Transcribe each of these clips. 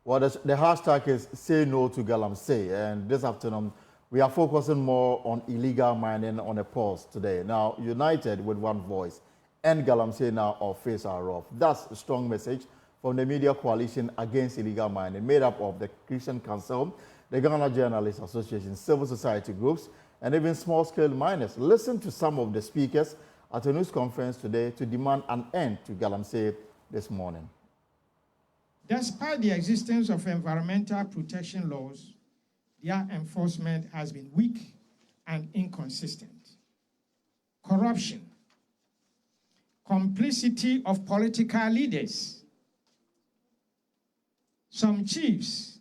Well, the hashtag is Say No to Galamsey, and this afternoon we are focusing more on illegal mining on a pause today. Now, united with one voice, end Galamsey now or face our wrath. That's a strong message from the Media Coalition Against Illegal Mining, made up of the Christian Council, the Ghana Journalists Association, civil society groups, and even small-scale miners. Listen to some of the speakers at a news conference today to demand an end to Galamsey this morning. Despite the existence of environmental protection laws, their enforcement has been weak and inconsistent. Corruption, complicity of political leaders, some chiefs,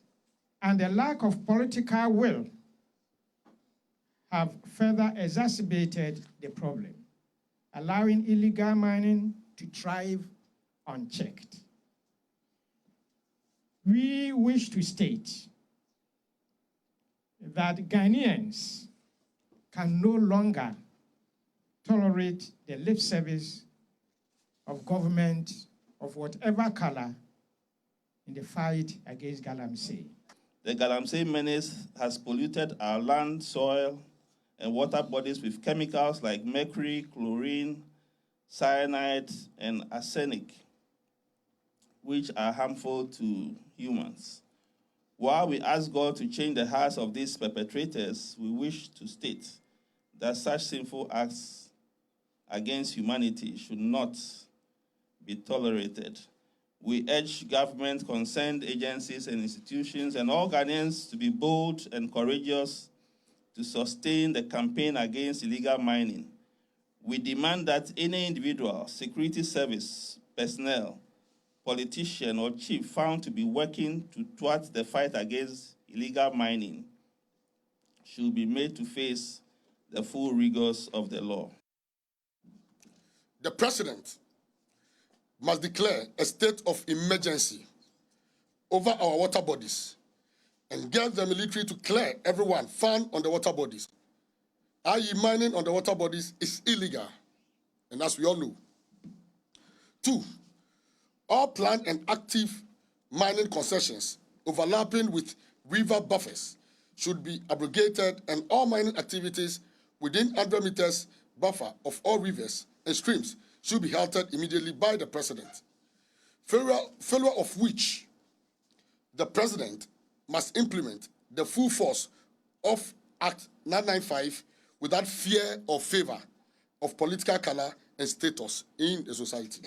and the lack of political will have further exacerbated the problem, allowing illegal mining to thrive unchecked. We wish to state that Ghanaians can no longer tolerate the lip service of government of whatever color in the fight against Galamsey. The Galamsey menace has polluted our land, soil, and water bodies with chemicals like mercury, chlorine, cyanide, and arsenic, which are harmful to humans. While we ask God to change the hearts of these perpetrators, we wish to state that such sinful acts against humanity should not be tolerated. We urge government, concerned agencies and institutions, and all Ghanaians to be bold and courageous to sustain the campaign against illegal mining. We demand that any individual, security service personnel, politician, or chief found to be working towards the fight against illegal mining should be made to face the full rigors of the law. The President must declare a state of emergency over our water bodies and get the military to clear everyone found on the water bodies. i.e. mining on the water bodies is illegal, and as we all know. 2, all planned and active mining concessions overlapping with river buffers should be abrogated, and all mining activities within 100 meters buffer of all rivers and streams should be halted immediately by the President. Failure of which the President must implement the full force of Act 995 without fear or favor of political color and status in the society.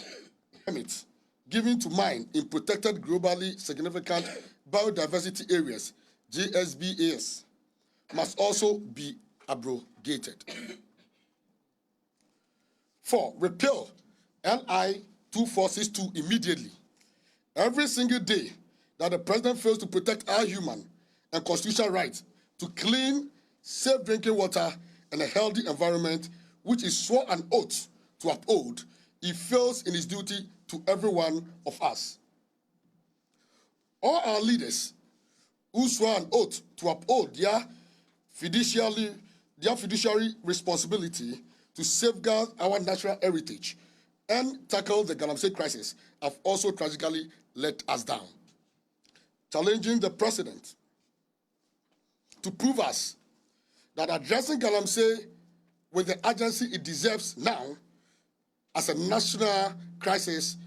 Permits given to mine in protected globally significant biodiversity areas, GSBAs, must also be abrogated. 4, repeal LI 2462 immediately. Every single day that the President fails to protect our human and constitutional rights to clean, safe drinking water and a healthy environment, which is sworn an oath to uphold, he fails in his duty to every one of us. All our leaders who swore an oath to uphold their fiduciary responsibility to safeguard our natural heritage and tackle the Galamsey crisis have also tragically let us down. Challenging the President to prove us that addressing Galamsey with the urgency it deserves now as a national crisis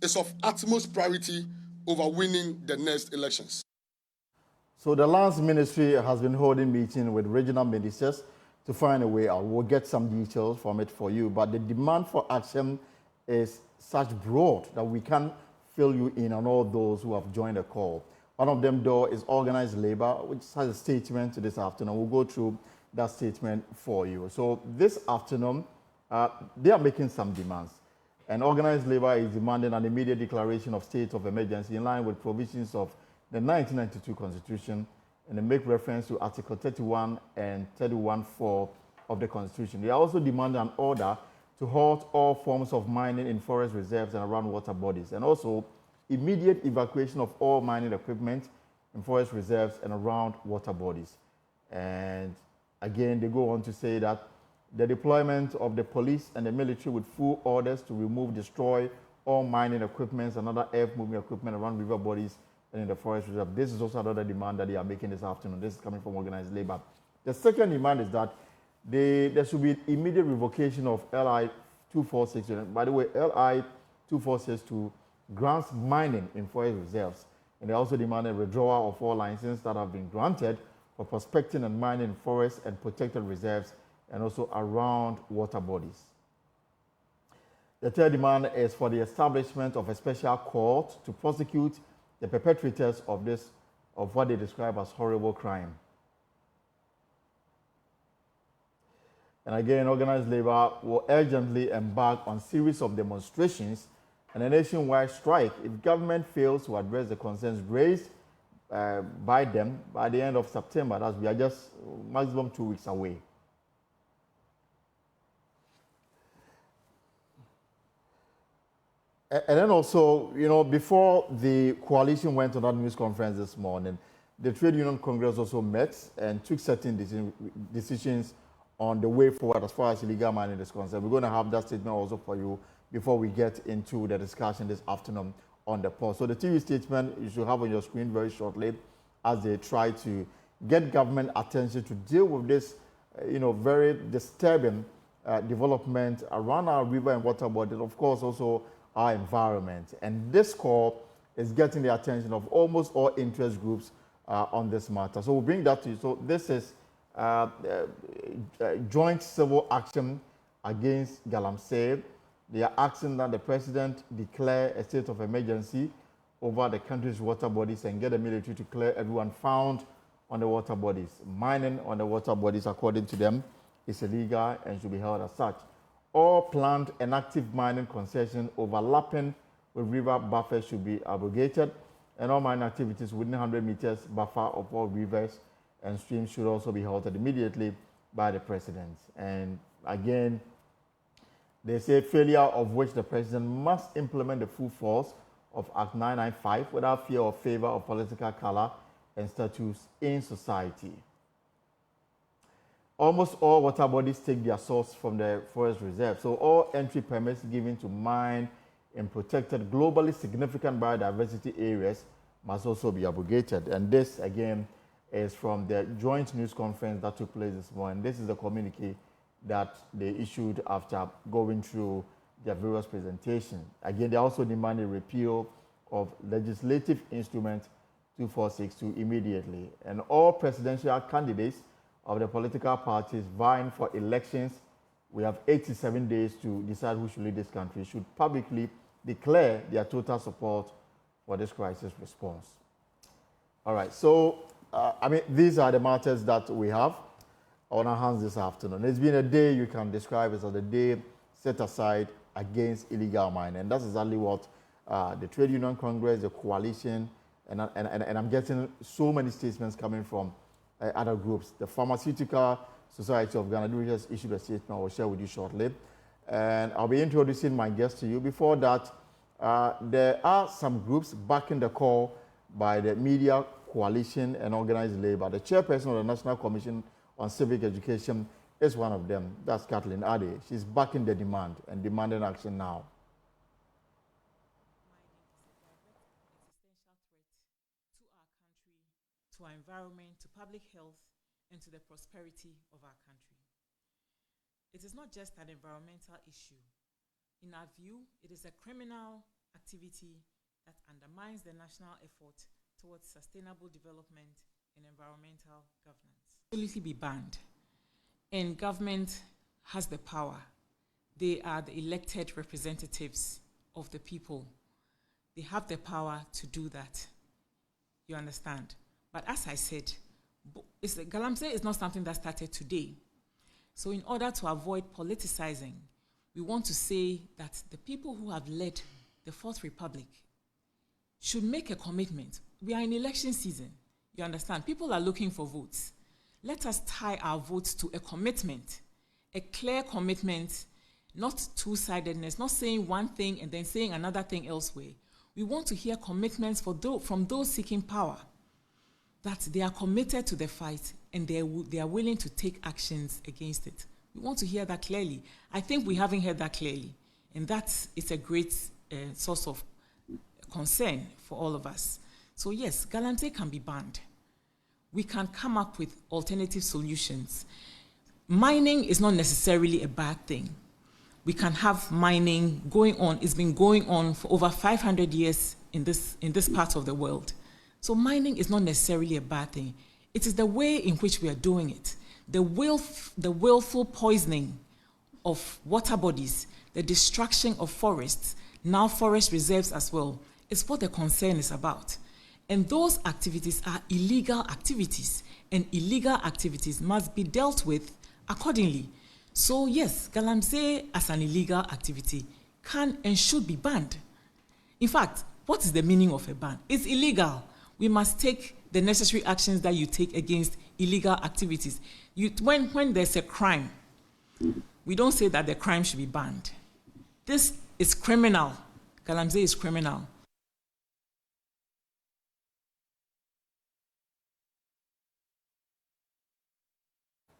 is of utmost priority over winning the next elections. So the Lands Ministry has been holding meetings with regional ministers to find a way out. We'll get some details from it for you, but the demand for action is such broad that we can't fill you in on all those who have joined the call. One of them, though, is organized labor, which has a statement this afternoon. We'll go through that statement for you. So this afternoon, they are making some demands. And organized labor is demanding an immediate declaration of state of emergency in line with provisions of the 1992 Constitution, and they make reference to Article 31 and 31(4) of the Constitution. They are also demanding an order to halt all forms of mining in forest reserves and around water bodies, and also immediate evacuation of all mining equipment in forest reserves and around water bodies. And again, they go on to say that the deployment of the police and the military with full orders to remove, destroy all mining equipment and other earth-moving equipment around river bodies and in the forest reserve. This is also another demand that they are making this afternoon. This is coming from organized labor. The second demand is that there should be immediate revocation of LI 246. By the way, LI 246 grants mining in forest reserves. And they also demand a withdrawal of all licenses that have been granted for prospecting and mining in forests and protected reserves and also around water bodies. The third demand is for the establishment of a special court to prosecute the perpetrators of what they describe as horrible crime. And again, organized labor will urgently embark on a series of demonstrations and a nationwide strike if government fails to address the concerns raised by them by the end of September. That's we are just maximum 2 weeks away. And then also, before the coalition went on that news conference this morning, the Trade Union Congress also met and took certain decisions on the way forward as far as illegal mining is concerned. We're going to have that statement also for you before we get into the discussion this afternoon on the poll. So the TV statement you should have on your screen very shortly as they try to get government attention to deal with this, very disturbing development around our river and water bodies, of course also our environment. And this call is getting the attention of almost all interest groups on this matter. So we'll bring that to you. So this is joint civil action against Galamsey. They are asking that the president declare a state of emergency over the country's water bodies and get the military to clear everyone found on the water bodies. Mining on the water bodies, according to them, is illegal and should be held as such. All planned and active mining concessions overlapping with river buffers should be abrogated, and all mining activities within 100 meters buffer of all rivers and streams should also be halted immediately by the president. And again, they say failure of which the president must implement the full force of Act 995 without fear or favor of political color and status in society. Almost all water bodies take their source from the forest reserve. So all entry permits given to mine in protected globally significant biodiversity areas must also be abrogated. And this, again, is from the joint news conference that took place this morning. This is the communique that they issued after going through their various presentations. Again, they also demand a repeal of legislative instrument 2462 immediately. And all presidential candidates of the political parties vying for elections, we have 87 days to decide who should lead this country, should publicly declare their total support for this crisis response. All right, so, these are the matters that we have on our hands this afternoon. It's been a day you can describe as a day set aside against illegal mining. And that's exactly what the Trade Union Congress, the coalition, and I'm getting so many statements coming from other groups. The Pharmaceutical Society of Ghana, we just issued a statement I will share with you shortly. And I'll be introducing my guest to you. Before that, there are some groups backing the call by the Media Coalition and Organized Labor. The chairperson of the National Commission on Civic Education is one of them. That's Kathleen Ade. She's backing the demand and demanding action now. To our environment, to public health, and to the prosperity of our country. It is not just an environmental issue. In our view, it is a criminal activity that undermines the national effort towards sustainable development and environmental governance. Absolutely be banned. And government has the power. They are the elected representatives of the people. They have the power to do that. You understand? But as I said, Galamsey is not something that started today. So in order to avoid politicizing, we want to say that the people who have led the Fourth Republic should make a commitment. We are in election season. You understand? People are looking for votes. Let us tie our votes to a commitment, a clear commitment, not two-sidedness, not saying one thing and then saying another thing elsewhere. We want to hear commitments from those seeking power, that they are committed to the fight and they are willing to take actions against it. We want to hear that clearly. I think we haven't heard that clearly, and that is a great source of concern for all of us. So yes, galamsey can be banned. We can come up with alternative solutions. Mining is not necessarily a bad thing. We can have mining going on. It's been going on for over 500 years in this part of the world. So mining is not necessarily a bad thing. It is the way in which we are doing it. The willful poisoning of water bodies, the destruction of forests, now forest reserves as well, is what the concern is about. And those activities are illegal activities, and illegal activities must be dealt with accordingly. So yes, galamsey as an illegal activity can and should be banned. In fact, what is the meaning of a ban? It's illegal. We must take the necessary actions that you take against illegal activities. When there's a crime, we don't say that the crime should be banned. This is criminal. Galamsey is criminal.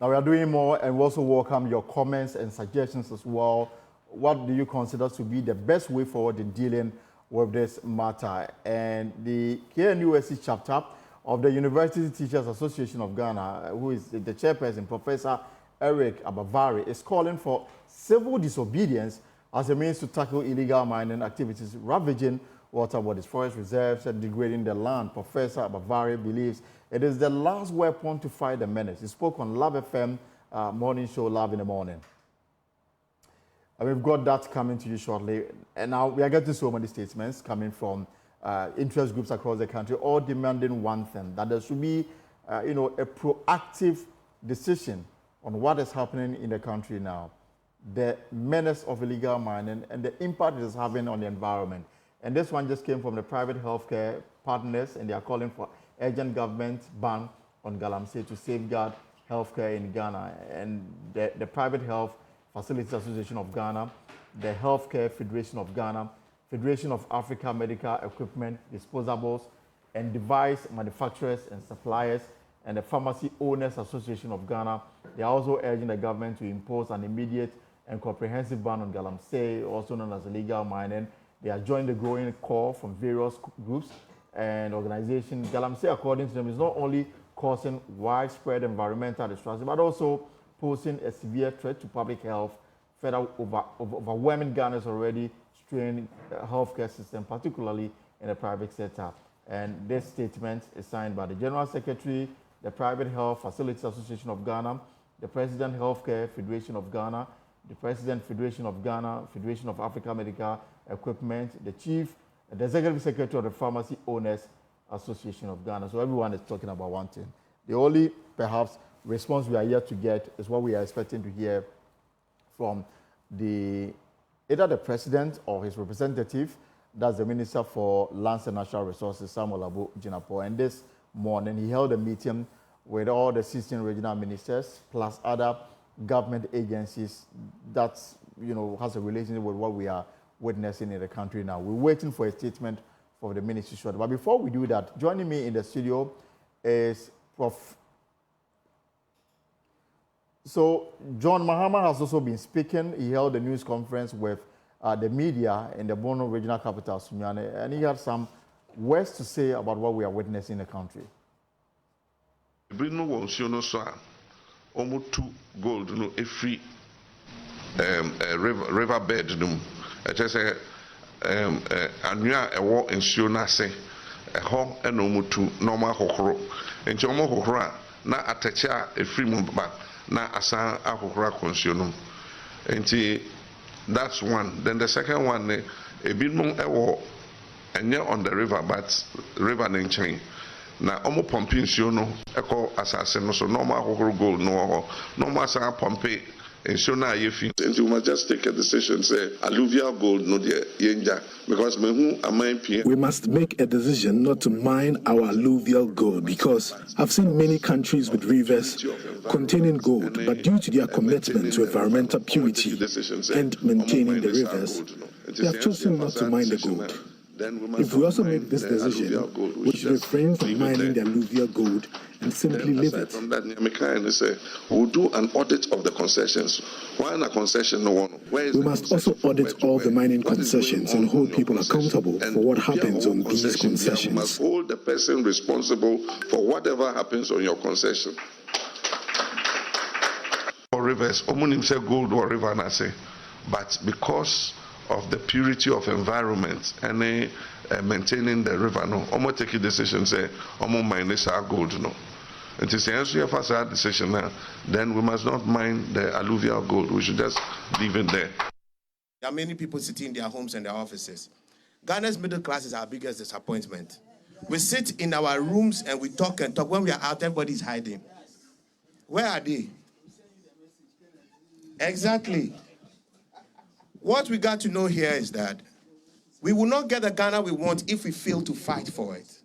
Now we are doing more, and we also welcome your comments and suggestions as well. What do you consider to be the best way forward in dealing with this matter? And the KNUST chapter of the University Teachers Association of Ghana, who is the chairperson, Professor Eric Abavari, is calling for civil disobedience as a means to tackle illegal mining activities ravaging water bodies, forest reserves, and degrading the land. Professor Abavari believes it is the last weapon to fight the menace. He spoke on Love FM morning show, Love in the Morning. And we've got that coming to you shortly. And now we are getting so many statements coming from interest groups across the country, all demanding one thing, that there should be a proactive decision on what is happening in the country now, the menace of illegal mining and the impact it is having on the environment. And this one just came from the private healthcare partners, and they are calling for urgent government ban on galamsey to safeguard healthcare in Ghana. And the Private Health Facilities Association of Ghana, the Healthcare Federation of Ghana, Federation of Africa Medical Equipment, Disposables, and Device Manufacturers and Suppliers, and the Pharmacy Owners Association of Ghana. They are also urging the government to impose an immediate and comprehensive ban on galamsey, also known as illegal mining. They are joining the growing call from various groups and organizations. Galamsey, according to them, is not only causing widespread environmental destruction, but also posing a severe threat to public health. Further, overwhelming Ghana's already strained healthcare system, particularly in the private sector. And this statement is signed by the General Secretary, the Private Health Facilities Association of Ghana, the President Healthcare Federation of Ghana, the President Federation of Ghana, Federation of Africa Medical Equipment, the Executive Secretary of the Pharmacy Owners Association of Ghana. So everyone is talking about one thing. The only, perhaps, response we are yet to get is what we are expecting to hear from either the President or his representative, that's the Minister for Lands and Natural Resources, Samuel Abu Jinapo. And this morning, he held a meeting with all the 16 regional ministers, plus other government agencies that, has a relationship with what we are witnessing in the country now. We're waiting for a statement from the ministry shortly. But before we do that, joining me in the studio is Prof. So John Mahama has also been speaking. He held a news conference with the media in the Bono regional capital, Sunyane, and he had some words to say about what we are witnessing in the country. Almost 2 gold, every riverbed. I just say, Anya a war in Sionase, a home and almost 2 normal hokro. And Jomo Hokra, na atacha a free mumba, na asa a hokra consume. And that's one. Then the second one, a bit more a war, and you're on the river, but river in chain. Na omo pumping siono eko assassin so normal gold normal sa pompe ensona yefi and you must just take a decision say alluvial gold no de yenja because we must make a decision not to mine our alluvial gold, because I've seen many countries with rivers containing gold, but due to their commitment to environmental purity and maintaining the rivers, they have chosen not to mine the gold. If we also make this decision, we should refrain from mining the alluvial gold and simply leave it. From that, we'll do an audit of the concessions. Why a concession? No one. We must also audit all the mining concessions and hold people accountable for what happens on these concessions. You must hold the person responsible for whatever happens on your concession. For rivers, omunim say gold or river na say, but because of the purity of environment and maintaining the river, no, omo take a decision say omo mine this gold, no. It is the answer of our decision now. Then we must not mine the alluvial gold. We should just leave it there. There are many people sitting in their homes and their offices. Ghana's middle class is our biggest disappointment. We sit in our rooms and we talk and talk. When we are out, everybody's hiding. Where are they? Exactly. What we got to know here is that we will not get the Ghana we want if we fail to fight for it.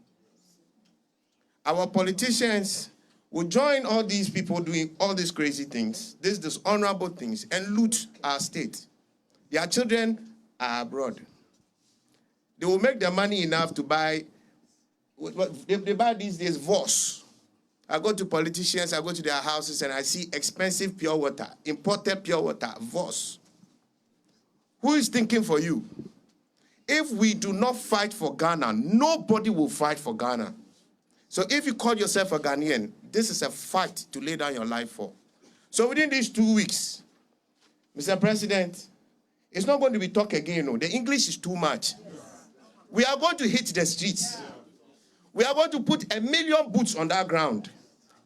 Our politicians will join all these people doing all these crazy things, these dishonorable things, and loot our state. Their children are abroad. They will make their money enough to buy, they buy these days VOS. I go to politicians, I go to their houses, and I see expensive pure water, imported pure water, VOS. Who is thinking for you? If we do not fight for Ghana, nobody will fight for Ghana. So if you call yourself a Ghanaian, this is a fight to lay down your life for. So within these 2 weeks, Mr. President, it's not going to be talk again. No. The English is too much. We are going to hit the streets. We are going to put 1 million boots on that ground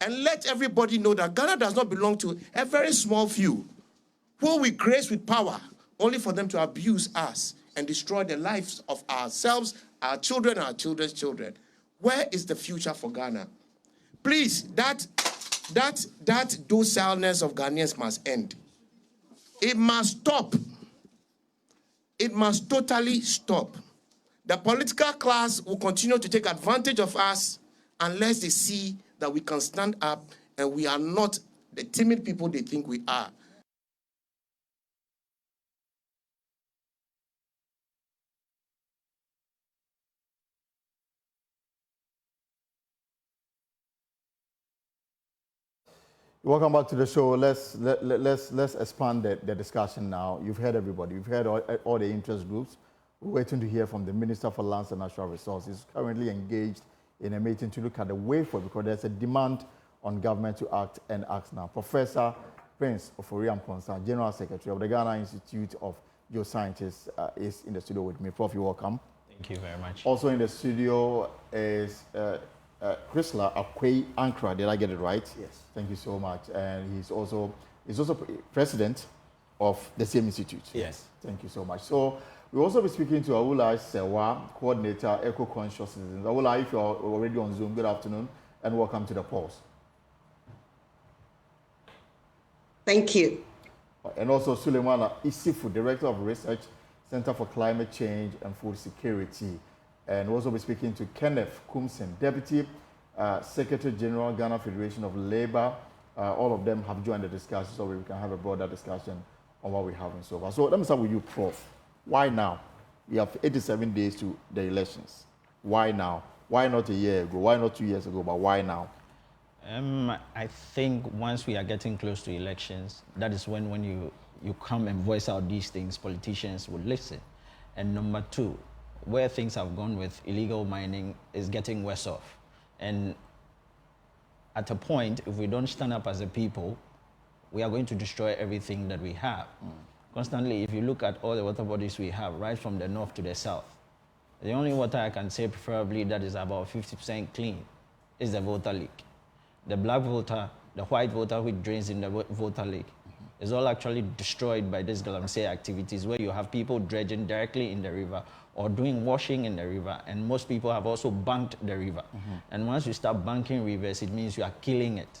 and let everybody know that Ghana does not belong to a very small few who we grace with power only for them to abuse us and destroy the lives of ourselves, our children, and our children's children. Where is the future for Ghana? Please, that docileness of Ghanaians must end. It must stop. It must totally stop. The political class will continue to take advantage of us unless they see that we can stand up and we are not the timid people they think we are. Welcome back to the show. Let's expand the discussion now. You've heard everybody. You've heard all the interest groups. We're waiting to hear from the Minister for Lands and Natural Resources, currently engaged in a meeting to look at the way forward because there's a demand on government to act and act now. Professor Prince Ofori-Amponsah, General Secretary of the Ghana Institute of Geoscientists, is in the studio with me. Prof, you're welcome. Thank you very much. Also in the studio is Chrysler Akwei Ankra. Did I get it right? Yes. Thank you so much. And he's also president of the same institute. Yes. Thank you so much. So we'll also be speaking to Awula Sewa, coordinator, Eco-Conscious Citizens. Awula, if you're already on Zoom, good afternoon and welcome to the pulse. Thank you. And also Suleimana Isifu, Director of Research, Center for Climate Change and Food Security. And we'll also be speaking to Kenneth Kumsen, Deputy Secretary General, Ghana Federation of Labour. All of them have joined the discussion so we can have a broader discussion on what we have in so far. So let me start with you, Prof. Why now? We have 87 days to the elections. Why now? Why not a year ago? Why not 2 years ago? But why now? I think once we are getting close to elections, that is when you come and voice out these things, politicians will listen. And number two, where things have gone with illegal mining is getting worse off. And at a point, if we don't stand up as a people, we are going to destroy everything that we have. Constantly, if you look at all the water bodies we have, right from the north to the south, the only water I can say preferably that is about 50% clean is the Volta Lake. The black Volta, the white Volta which drains in the Volta Lake, is all actually destroyed by these galamsey activities where you have people dredging directly in the river or doing washing in the river, and most people have also banked the river. And once you start banking rivers, it means you are killing it.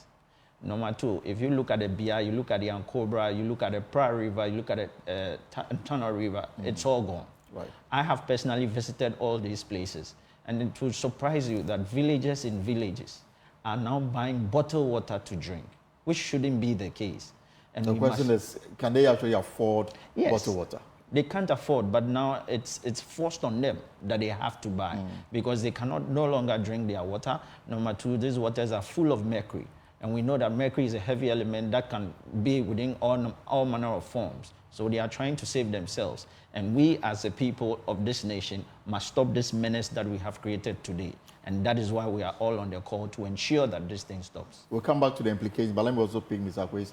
Number two, if you look at the Bia, you look at the Ankobra, you look at the Pra River, you look at the Tana River, it's all gone. Right. I have personally visited all these places, and it will surprise you that villages in villages are now buying bottled water to drink, which shouldn't be the case. And the question is, can they actually afford bottled water? They can't afford, but now it's forced on them that they have to buy because they cannot no longer drink their water. Number two, these waters are full of mercury. And we know that mercury is a heavy element that can be within all manner of forms. So they are trying to save themselves. And we as a people of this nation must stop this menace that we have created today. And that is why we are all on the call to ensure that this thing stops. We'll come back to the implications, but let me also pick Mr. Akwe's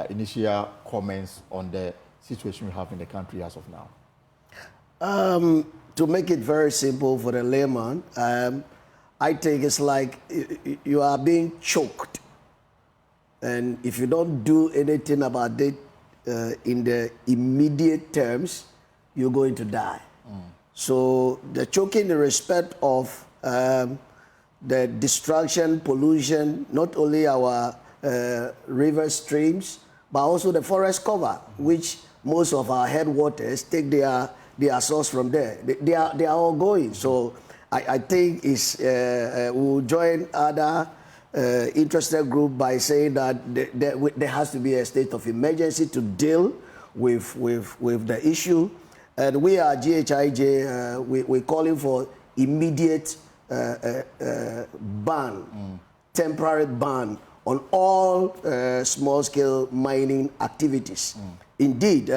initial comments on the situation we have in the country as of now. To make it very simple for the layman, I think it's like you are being choked. And if you don't do anything about it in the immediate terms, you're going to die. So the choking in respect of the destruction, pollution, not only our river streams, but also the forest cover, which most of our headwaters take their source from there. They are all going. So I think we'll join other interested group by saying that there has to be a state of emergency to deal with the issue. And we are GHIJ, we're calling for immediate ban, temporary ban on all small-scale mining activities. Indeed,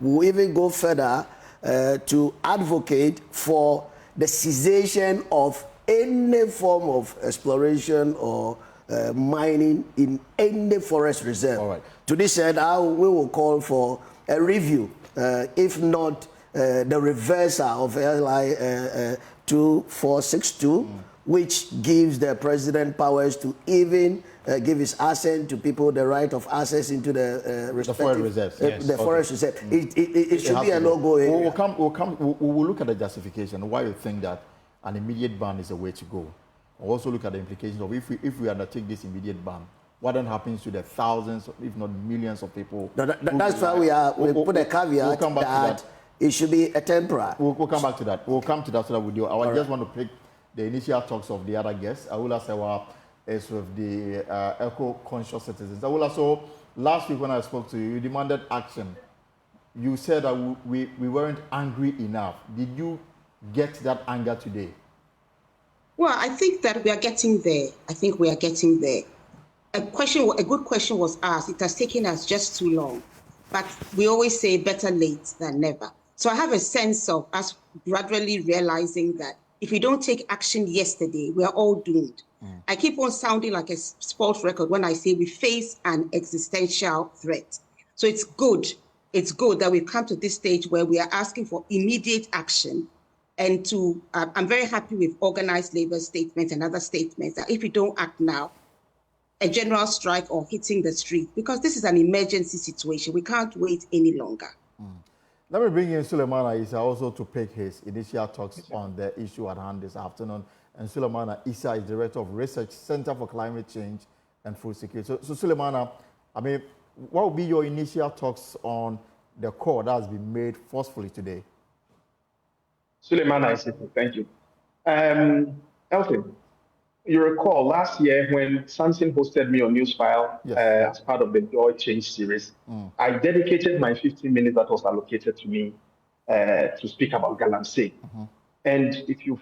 we'll even go further to advocate for the cessation of any form of exploration or mining in any forest reserve. All right. To this end, we will call for a review, if not the reversal of LI 2462, which gives the president powers to even give his assent to people the right of access into the forest reserves. The forest reserve. It should be a no-go area. We'll look at the justification, why you think that an immediate ban is the way to go. We'll also look at the implications of if we undertake this immediate ban, what then happens to the thousands, if not millions of people? That's why we put a caveat that it should be a temporary. We'll come back to that. We'll come to that so that we do. I just want to pick the initial talks of the other guests. Awula Sewa is with the eco-conscious citizens. Awula, so last week when I spoke to you, you demanded action. You said that we weren't angry enough. Did you get that anger today? Well, I think that we are getting there. I think we are getting there. A good question was asked. It has taken us just too long. But we always say better late than never. So I have a sense of us gradually realizing that if we don't take action yesterday, we are all doomed. I keep on sounding like a sports record when I say we face an existential threat. So it's good. It's good that we've come to this stage where we are asking for immediate action. And I'm very happy with organized labor statements and other statements that if we don't act now, a general strike or hitting the street, because this is an emergency situation. We can't wait any longer. Let me bring in Suleimana Issa also to pick his initial talks on the issue at hand this afternoon. And Suleimana Issa is Director of Research, Center for Climate Change and Food Security. So Suleimana, I mean, what will be your initial talks on the call that has been made forcefully today? Suleimana Issa, thank you. Elton, you recall last year when Samson hosted me on Newsfile as part of the Joy Change series, I dedicated my 15 minutes that was allocated to me to speak about Galamsey. And if you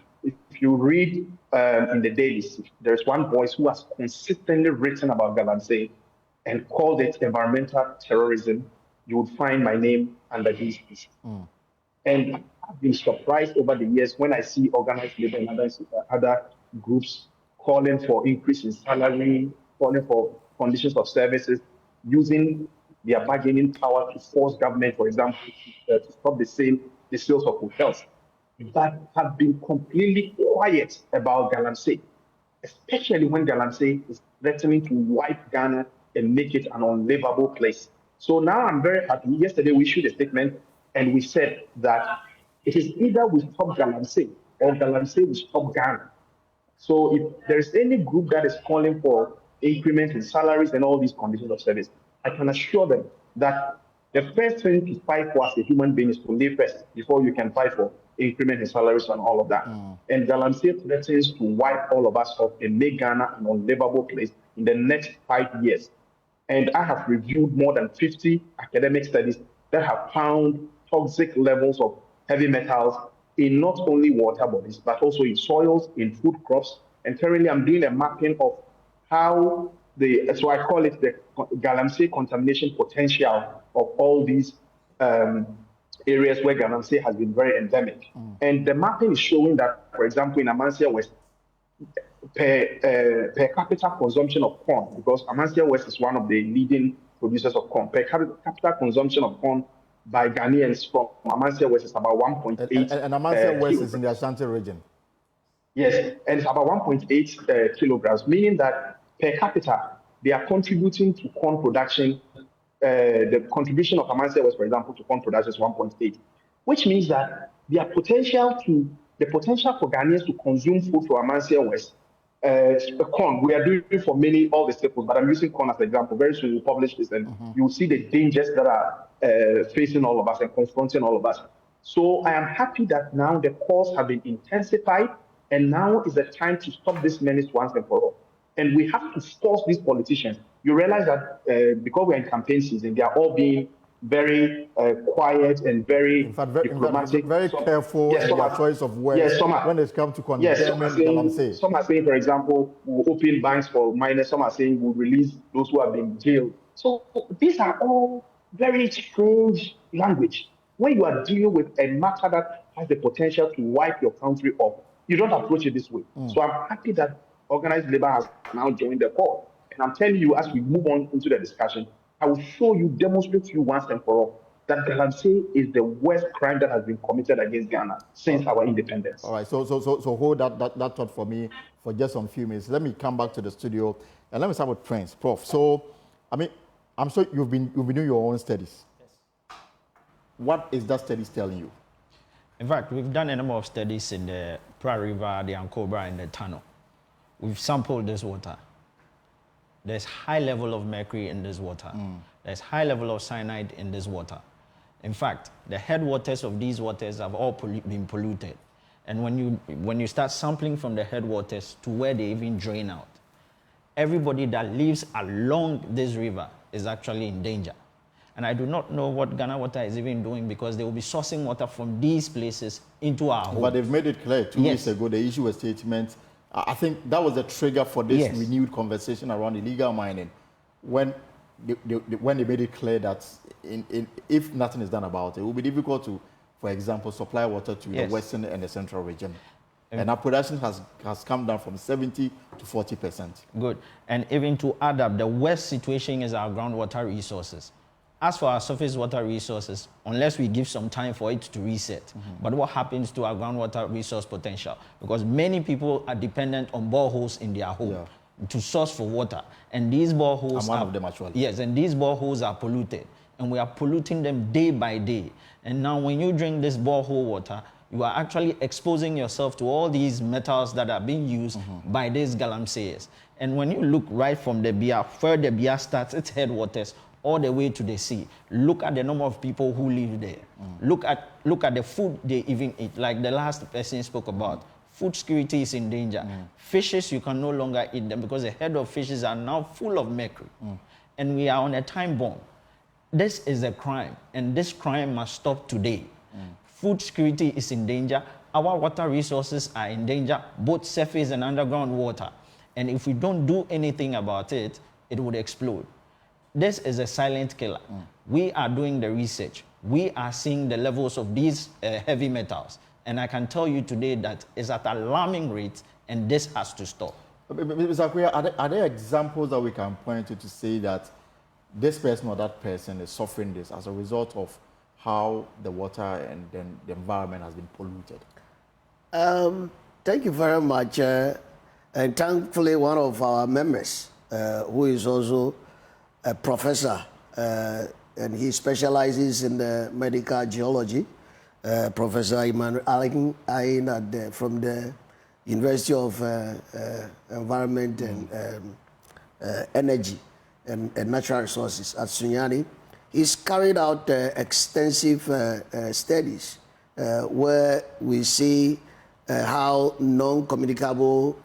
read in the dailies, there's one voice who has consistently written about Galamsey and called it environmental terrorism, you would find my name under his piece. And I've been surprised over the years when I see organized labor and other groups calling for increase in salary, calling for conditions of services, using their bargaining power to force government, for example, to stop the sales of hotels, that have been completely quiet about Galamsey, especially when Galamsey is threatening to wipe Ghana and make it an unlivable place. So now I'm very happy. Yesterday we issued a statement and we said that it is either we stop Galamsey or Galamsey will stop Ghana. So if there's any group that is calling for increments in salaries and all these conditions of service, I can assure them that the first thing to fight for as a human being is to live first before you can fight for increment in salaries and all of that. And Galamsey threatens to wipe all of us off and make Ghana an unlivable place in the next 5 years. And I have reviewed more than 50 academic studies that have found toxic levels of heavy metals in not only water bodies, but also in soils, in food crops. And currently I'm doing a mapping of how so I call it the galamsey contamination potential of all these areas where galamsey has been very endemic. And the mapping is showing that, for example, in Amancia West, per capita consumption of corn, because Amancia West is one of the leading producers of corn, per capita consumption of corn by Ghanaians from Amancia West is about 1.8. And Amancia West is in the Ashanti region. Yes, and it's about 1.8 kilograms, meaning that per capita, they are contributing to corn production. The contribution of Amancia West, for example, to corn production is 1.8, which means that the potential for Ghanaians to consume food from Amancia West, corn, we are doing for all the staples, but I'm using corn as an example. Very soon we'll publish this and you'll see the dangers that are facing all of us and confronting all of us. So I am happy that now the calls have been intensified, and now is the time to stop this menace once and for all. And we have to force these politicians. You realize that because we're in campaign season, they are all being very quiet and very diplomatic. Very careful in their choice of words when it comes to condemning. Some are saying, for example, we'll open banks for minors. Some are saying we'll release those who have been jailed. So these are all very strange language. When you are dealing with a matter that has the potential to wipe your country off, you don't approach it this way. So I'm happy that organized labor has now joined the call. And I'm telling you, as we move on into the discussion, I will demonstrate to you once and for all that galamsey is the worst crime that has been committed against Ghana since our independence. All right, so hold that thought for me for just some few minutes. Let me come back to the studio and let me start with Prince. Prof, so, I mean, I'm sure you've been doing your own studies. Yes. What is that studies telling you? In fact, we've done a number of studies in the Pra River, the Ankobra, and the Tano. We've sampled this water. There's high level of mercury in this water. There's high level of cyanide in this water. In fact, the headwaters of these waters have all been polluted. And when you start sampling from the headwaters to where they even drain out, everybody that lives along this river is actually in danger. And I do not know what Ghana Water is even doing, because they will be sourcing water from these places into our home. But they've made it clear 2 weeks ago, they issued a statement. I think that was the trigger for this renewed conversation around illegal mining, when they made it clear that if nothing is done about it, it will be difficult to, for example, supply water to the western and the central region. And our production has come down from 70 to 40%. Good. And even to add up, the worst situation is our groundwater resources. As for our surface water resources, unless we give some time for it to reset, but what happens to our groundwater resource potential? Because many people are dependent on boreholes in their home to source for water. And these boreholes I'm one of them actually. Yes, and these boreholes are polluted. And we are polluting them day by day. And now when you drink this borehole water, you are actually exposing yourself to all these metals that are being used by these galamseys. And when you look right from the Bia, where the Bia starts, its headwaters, all the way to the sea, look at the number of people who live there. Look at the food they even eat, like the last person spoke about. Food security is in danger. Fishes, you can no longer eat them because the head of fishes are now full of mercury. And we are on a time bomb. This is a crime, and this crime must stop today. Food security is in danger. Our water resources are in danger, both surface and underground water. And if we don't do anything about it, it would explode. This is a silent killer. We are doing the research. We are seeing the levels of these heavy metals. And I can tell you today that it's at alarming rates, and this has to stop. Mr. Akwea, are there examples that we can point to say that this person or that person is suffering this as a result of how the water and then the environment has been polluted? Thank you very much. And thankfully, one of our members, who is also a professor, and he specializes in the medical geology, Professor Emmanuel Ayin from the University of Environment and Energy and Natural Resources at Sunyani. He's carried out extensive studies where we see how non-communicable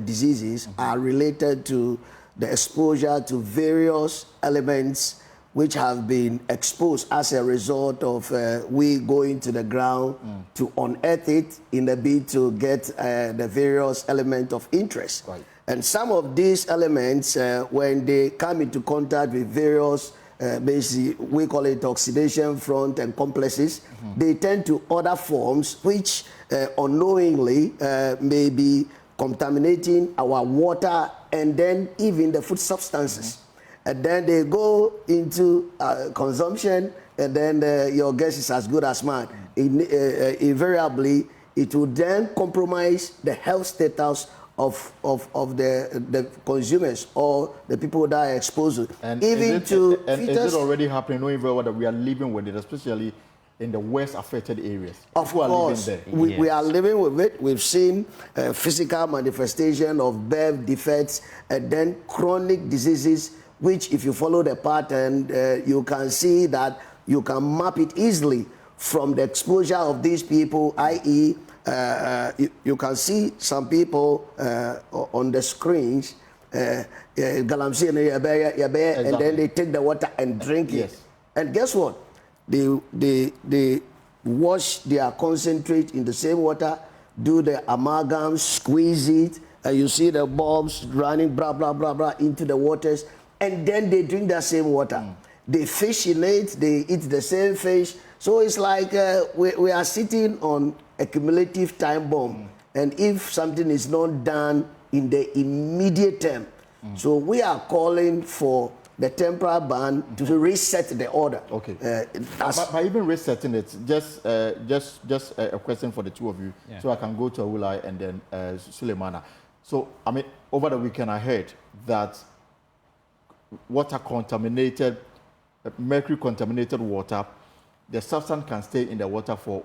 diseases are related to the exposure to various elements which have been exposed as a result of we going to the ground to unearth it in a bid to get the various elements of interest. Right. And some of these elements, when they come into contact with various, basically, we call it oxidation front and complexes, they tend to other forms which unknowingly may be contaminating our water and then even the food substances. And then they go into consumption, and then your guess is as good as mine. Invariably, it will then compromise the health status of the consumers or the people that are exposed. And even is it already happening, knowing very well that we are living with it, especially in the worst affected areas? Of course, we are living with it. We've seen physical manifestation of birth defects and then chronic diseases, which if you follow the pattern, you can see that you can map it easily from the exposure of these people, i.e., you can see some people on the screens, galamsey and then they take the water and drink it. And guess what? They wash their concentrate in the same water, do the amalgam, squeeze it, and you see the bulbs running, blah, blah, blah, blah, into the waters, and then they drink that same water. They fish in it, they eat the same fish. So it's like we are sitting on a cumulative time bomb. And if something is not done in the immediate term, so we are calling for the temporary ban to reset the order. Okay. By even resetting it, just a question for the two of you, so I can go to Awulai and then Suleimana. So, I mean, over the weekend I heard that water contaminated, mercury contaminated water, the substance can stay in the water for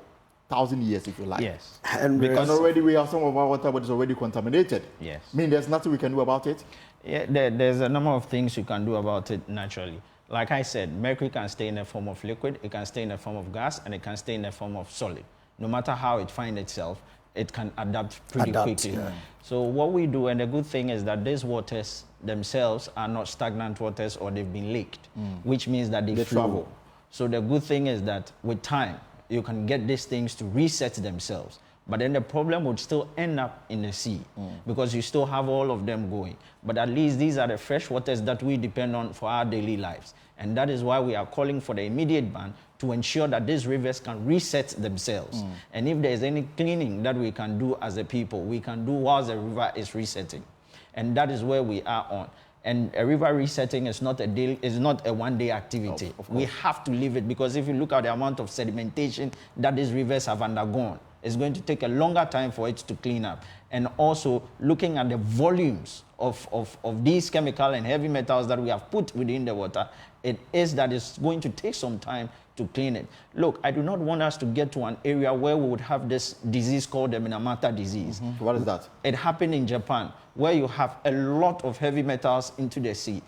1,000 years if you like. Yes. And because already we have some of our water but it's already contaminated. Yes. I mean, there's nothing we can do about it? Yeah, there's a number of things you can do about it naturally. Like I said, mercury can stay in the form of liquid, it can stay in the form of gas, and it can stay in the form of solid. No matter how it finds itself, it can adapt pretty quickly. Yeah. So what we do, and the good thing is that these waters themselves are not stagnant waters or they've been leaked, which means that they flow. Travel. So the good thing is that with time, you can get these things to reset themselves. But then the problem would still end up in the sea because you still have all of them going. But at least these are the fresh waters that we depend on for our daily lives. And that is why we are calling for the immediate ban to ensure that these rivers can reset themselves. And if there is any cleaning that we can do as a people, we can do whilst the river is resetting. And that is where we are on. And a river resetting is not a one-day activity. We have to leave it because if you look at the amount of sedimentation that these rivers have undergone, it's going to take a longer time for it to clean up. And also looking at the volumes of these chemical and heavy metals that we have put within the water, it's going to take some time to clean it. Look, I do not want us to get to an area where we would have this disease called the Minamata disease. What is that? It happened in Japan, where you have a lot of heavy metals into the sea,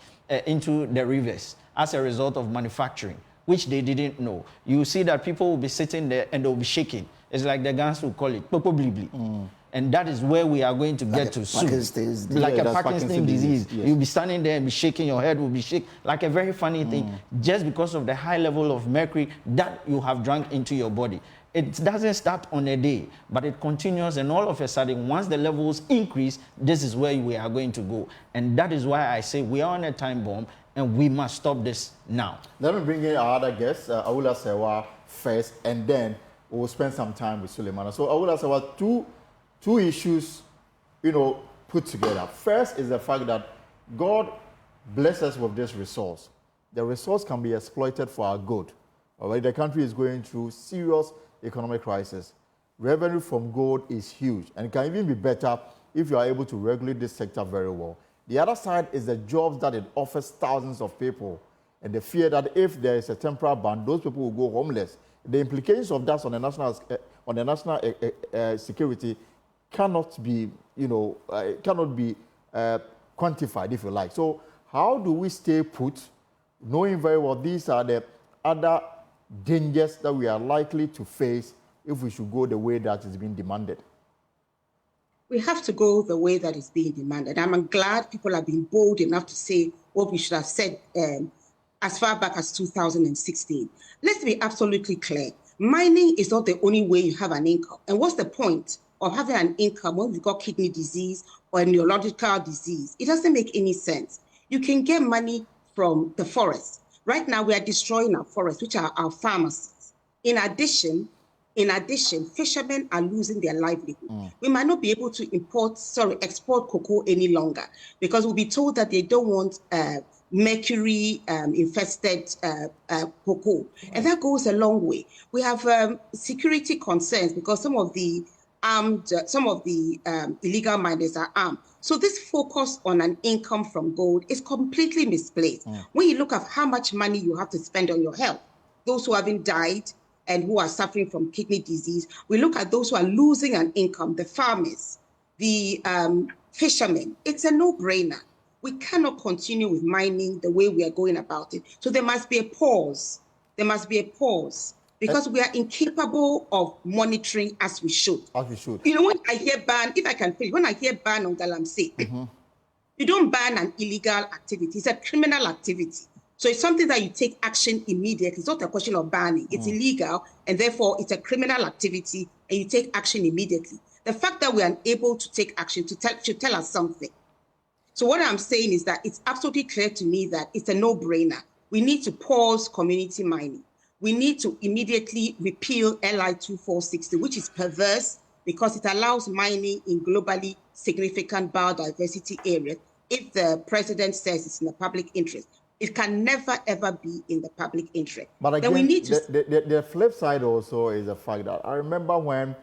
into the rivers, as a result of manufacturing, which they didn't know. You see that people will be sitting there and they'll be shaking. It's like the Ghanaians will call it popo blibli. And that is where we are going to get to soon. Like a Parkinson's disease. Yes. You'll be standing there and be shaking, your head will be shaking. Like a very funny thing, just because of the high level of mercury that you have drank into your body. It doesn't start on a day, but it continues, and all of a sudden, once the levels increase, this is where we are going to go. And that is why I say we are on a time bomb, and we must stop this now. Let me bring in our other guest, Awula Sewa, first, and then we'll spend some time with Suleimana. So, Awula Sewa, two issues, put together. First is the fact that God bless us with this resource. The resource can be exploited for our good. All right, the country is going through serious economic crisis. Revenue from gold is huge and it can even be better if you are able to regulate this sector very well. The other side is the jobs that it offers thousands of people and the fear that if there is a temporary ban, those people will go homeless. The implications of that on the national security cannot be, quantified, if you like. So how do we stay put, knowing very well these are the other dangers that we are likely to face if we should go the way that is being demanded? We have to go the way that is being demanded. I'm glad people have been bold enough to say what we should have said as far back as 2016. Let's be absolutely clear. Mining is not the only way you have an income. And what's the point of having an income when you've got kidney disease or a neurological disease? It doesn't make any sense. You can get money from the forest. Right now, we are destroying our forests, which are our pharmacies. In addition, fishermen are losing their livelihood. We might not be able to export cocoa any longer because we'll be told that they don't want mercury infested cocoa. And that goes a long way. We have security concerns because some of the illegal miners are armed. So this focus on an income from gold is completely misplaced. When you look at how much money you have to spend on your health, those who haven't died and who are suffering from kidney disease, we look at those who are losing an income, the farmers, the fishermen. It's a no-brainer. We cannot continue with mining the way we are going about it. So there must be a pause. There must be a pause because we are incapable of monitoring as we should. As we should. You know, when I hear ban, if I can finish, when I hear ban on galamsey, you don't ban an illegal activity. It's a criminal activity. So it's something that you take action immediately. It's not a question of banning. It's illegal, and therefore it's a criminal activity, and you take action immediately. The fact that we are unable to take action should tell us something. So what I'm saying is that it's absolutely clear to me that it's a no-brainer. We need to pause community mining. We need to immediately repeal LI 2460, which is perverse because it allows mining in globally significant biodiversity areas if the president says it's in the public interest. It can never, ever be in the public interest. But again, then we need to the flip side also is the fact that I remember when,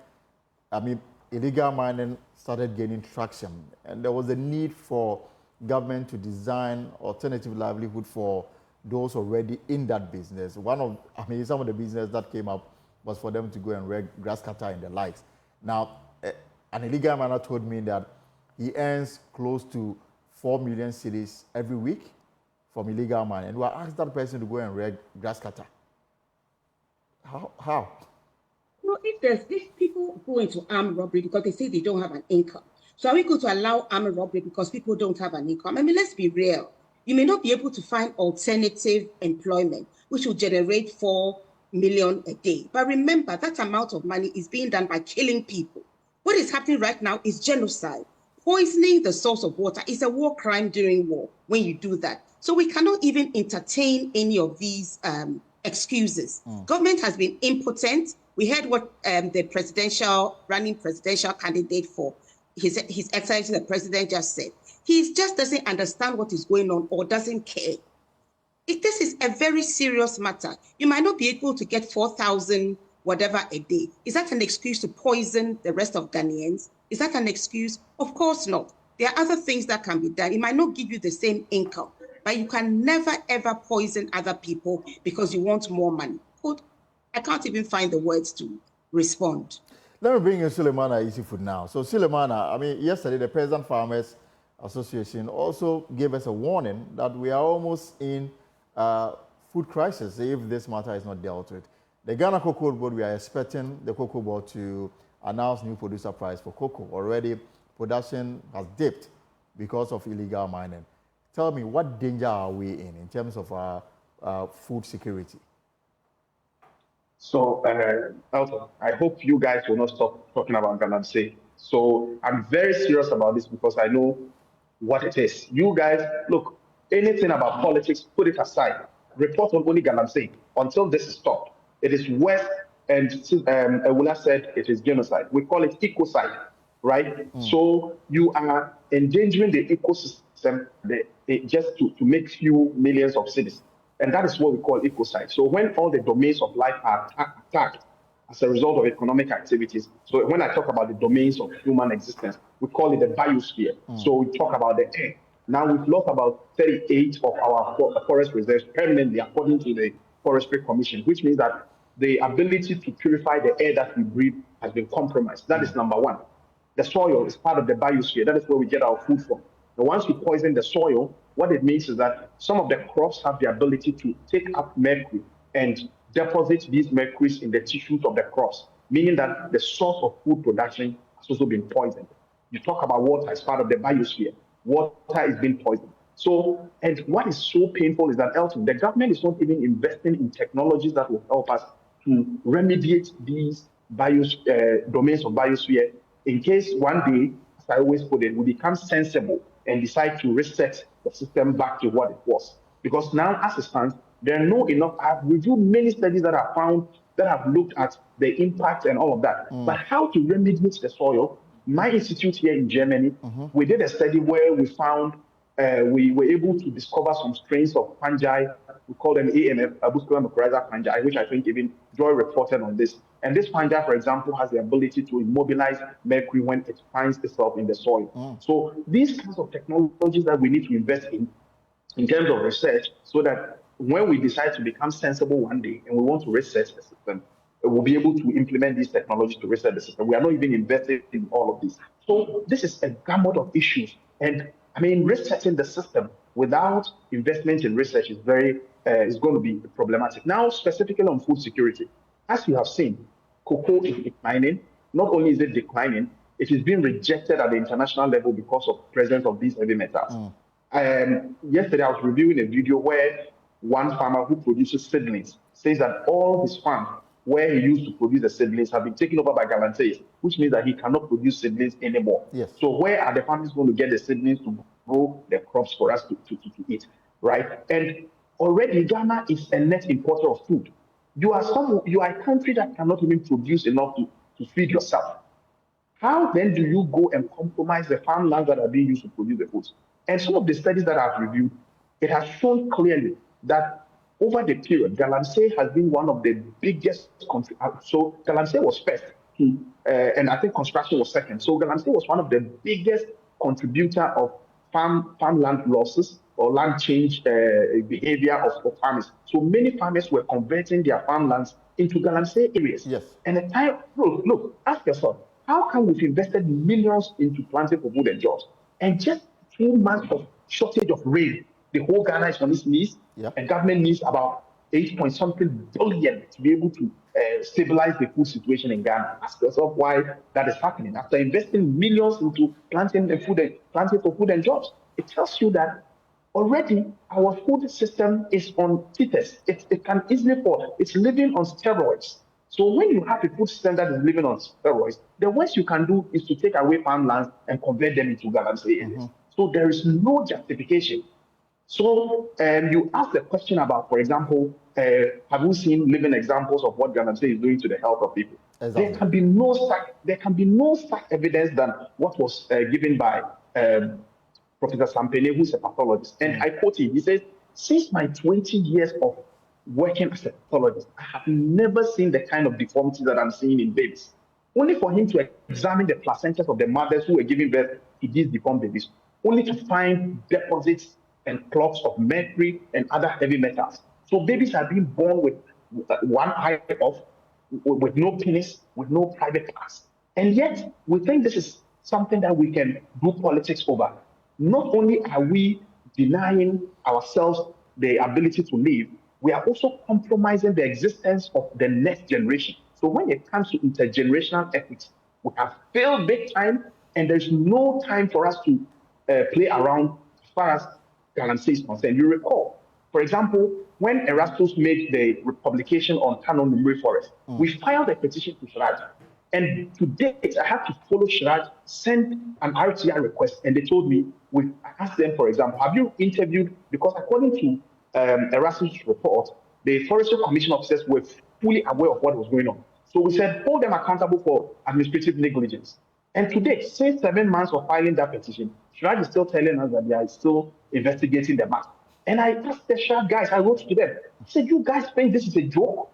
illegal mining started gaining traction, and there was a need for government to design alternative livelihood for those already in that business. Some of the business that came up was for them to go and rake grass cutter and the likes. Now, an illegal miner told me that he earns close to 4 million cedis every week from illegal mining. And we asked that person to go and rake grass cutter. How? Well, if people go into armed robbery because they say they don't have an income, so are we going to allow armed robbery because people don't have an income? I mean, let's be real. You may not be able to find alternative employment, which will generate 4 million a day. But remember, that amount of money is being done by killing people. What is happening right now is genocide. Poisoning the source of water is a war crime during war when you do that. So we cannot even entertain any of these excuses. Government has been impotent. We heard what the running presidential candidate for His Excellency the President just said. He just doesn't understand what is going on or doesn't care. This is a very serious matter. You might not be able to get 4,000 whatever a day. Is that an excuse to poison the rest of Ghanaians? Is that an excuse? Of course not. There are other things that can be done. It might not give you the same income, but you can never, ever poison other people because you want more money. I can't even find the words to respond. Let me bring in Sulemana Easy Food now. So Sulemana, yesterday the Peasant Farmers Association also gave us a warning that we are almost in food crisis if this matter is not dealt with. The Ghana Cocoa Board, we are expecting the Cocoa Board to announce new producer price for cocoa. Already, production has dipped because of illegal mining. Tell me, what danger are we in terms of our food security? So, Elton, I hope you guys will not stop talking about galamsey. So, I'm very serious about this because I know what it is. You guys, look, anything about politics, put it aside. Report on only galamsey until this is stopped. It is worse, and Ewula said it is genocide. We call it ecocide, right? So, you are endangering the ecosystem just to make few millions of citizens. And that is what we call ecocide. So when all the domains of life are attacked as a result of economic activities, so when I talk about the domains of human existence, we call it the biosphere. So we talk about the air. Now we've lost about 38 of our forest reserves permanently according to the Forestry Commission, which means that the ability to purify the air that we breathe has been compromised. That is number one. The soil is part of the biosphere. That is where we get our food from. And once we poison the soil, what it means is that some of the crops have the ability to take up mercury and deposit these mercuries in the tissues of the crops, meaning that the source of food production has also been poisoned. You talk about water as part of the biosphere. Water is being poisoned. So, and what is so painful is that, Elton, the government is not even investing in technologies that will help us to remediate these domains of biosphere in case one day, as I always put it, we become sensible and decide to reset the system back to what it was. Because now, as it stands, there are no enough. I've reviewed many studies that have found that have looked at the impact and all of that. But how to remediate the soil? My institute here in Germany, we did a study where we found we were able to discover some strains of fungi. We call them AMF, Arbusculum mycorrhiza fungi, which I think even Joy reported on this. And this fungi, for example, has the ability to immobilize mercury when it finds itself in the soil. So these kinds of technologies that we need to invest in terms of research, so that when we decide to become sensible one day and we want to research the system, we'll be able to implement these technologies to research the system. We are not even investing in all of this. So this is a gamut of issues. And I mean, researching the system without investment in research is is going to be problematic. Now, specifically on food security, as you have seen, cocoa is declining. Not only is it declining, it is being rejected at the international level because of the presence of these heavy metals. Yesterday, I was reviewing a video where one farmer who produces seedlings says that all his farms where he used to produce the seedlings have been taken over by Galantees, which means that he cannot produce seedlings anymore. Yes. So where are the farmers going to get the seedlings to grow the crops for us to eat, right? And already Ghana is a net importer of food. You are a country that cannot even produce enough to feed yourself. How then do you go and compromise the farmlands that are being used to produce the foods? And some of the studies that I've reviewed, it has shown clearly that over the period, Galamsey has been one of the biggest. So Galamsey was first, and I think construction was second. So Galamsey was one of the biggest contributor of farmland losses or land change behavior of farmers. So many farmers were converting their farmlands into Galamsey areas. Yes. And the time, look, ask yourself, how come we've invested millions into planting for food and jobs, and just 2 months of shortage of rain, the whole Ghana is on its knees, and government needs about 8-point-something billion to be able to stabilize the food situation in Ghana. Ask yourself why that is happening. After investing millions into planting for food and jobs, it tells you that already our food system is on teethers. It can easily fall. It's living on steroids. So when you have a food system that is living on steroids, the worst you can do is to take away farmlands and convert them into Galamsey areas. So there is no justification. So you asked the question about, for example, have we seen living examples of what Galamsey is doing to the health of people? Exactly. There can be no such evidence than what was given by Professor Sampene, who's a pathologist. And I quote him, he says, since my 20 years of working as a pathologist, I have never seen the kind of deformities that I'm seeing in babies. Only for him to examine the placentas of the mothers who were giving birth to these deformed babies, only to find deposits and clots of mercury and other heavy metals. So babies are being born with one eye off, with no penis, with no private parts. And yet, we think this is something that we can do politics over. Not only are we denying ourselves the ability to live, we are also compromising the existence of the next generation. So when it comes to intergenerational ethics, we have failed big time, and there's no time for us to play around as far as Galamsey is concerned. You recall, for example, when Erastus made the publication on Kano Numeri Forest, we filed a petition to Shraj. And to date, I have to follow Shraj, send an RTI request, and they told me, I asked them, for example, have you interviewed, because according to Erasmus' report, the Forestry Commission officers were fully aware of what was going on. So we said, hold them accountable for administrative negligence. And today, since 7 months of filing that petition, Shraj is still telling us that they are still investigating the matter. And I asked the Shraj guys, I wrote to them, I said, you guys think this is a joke?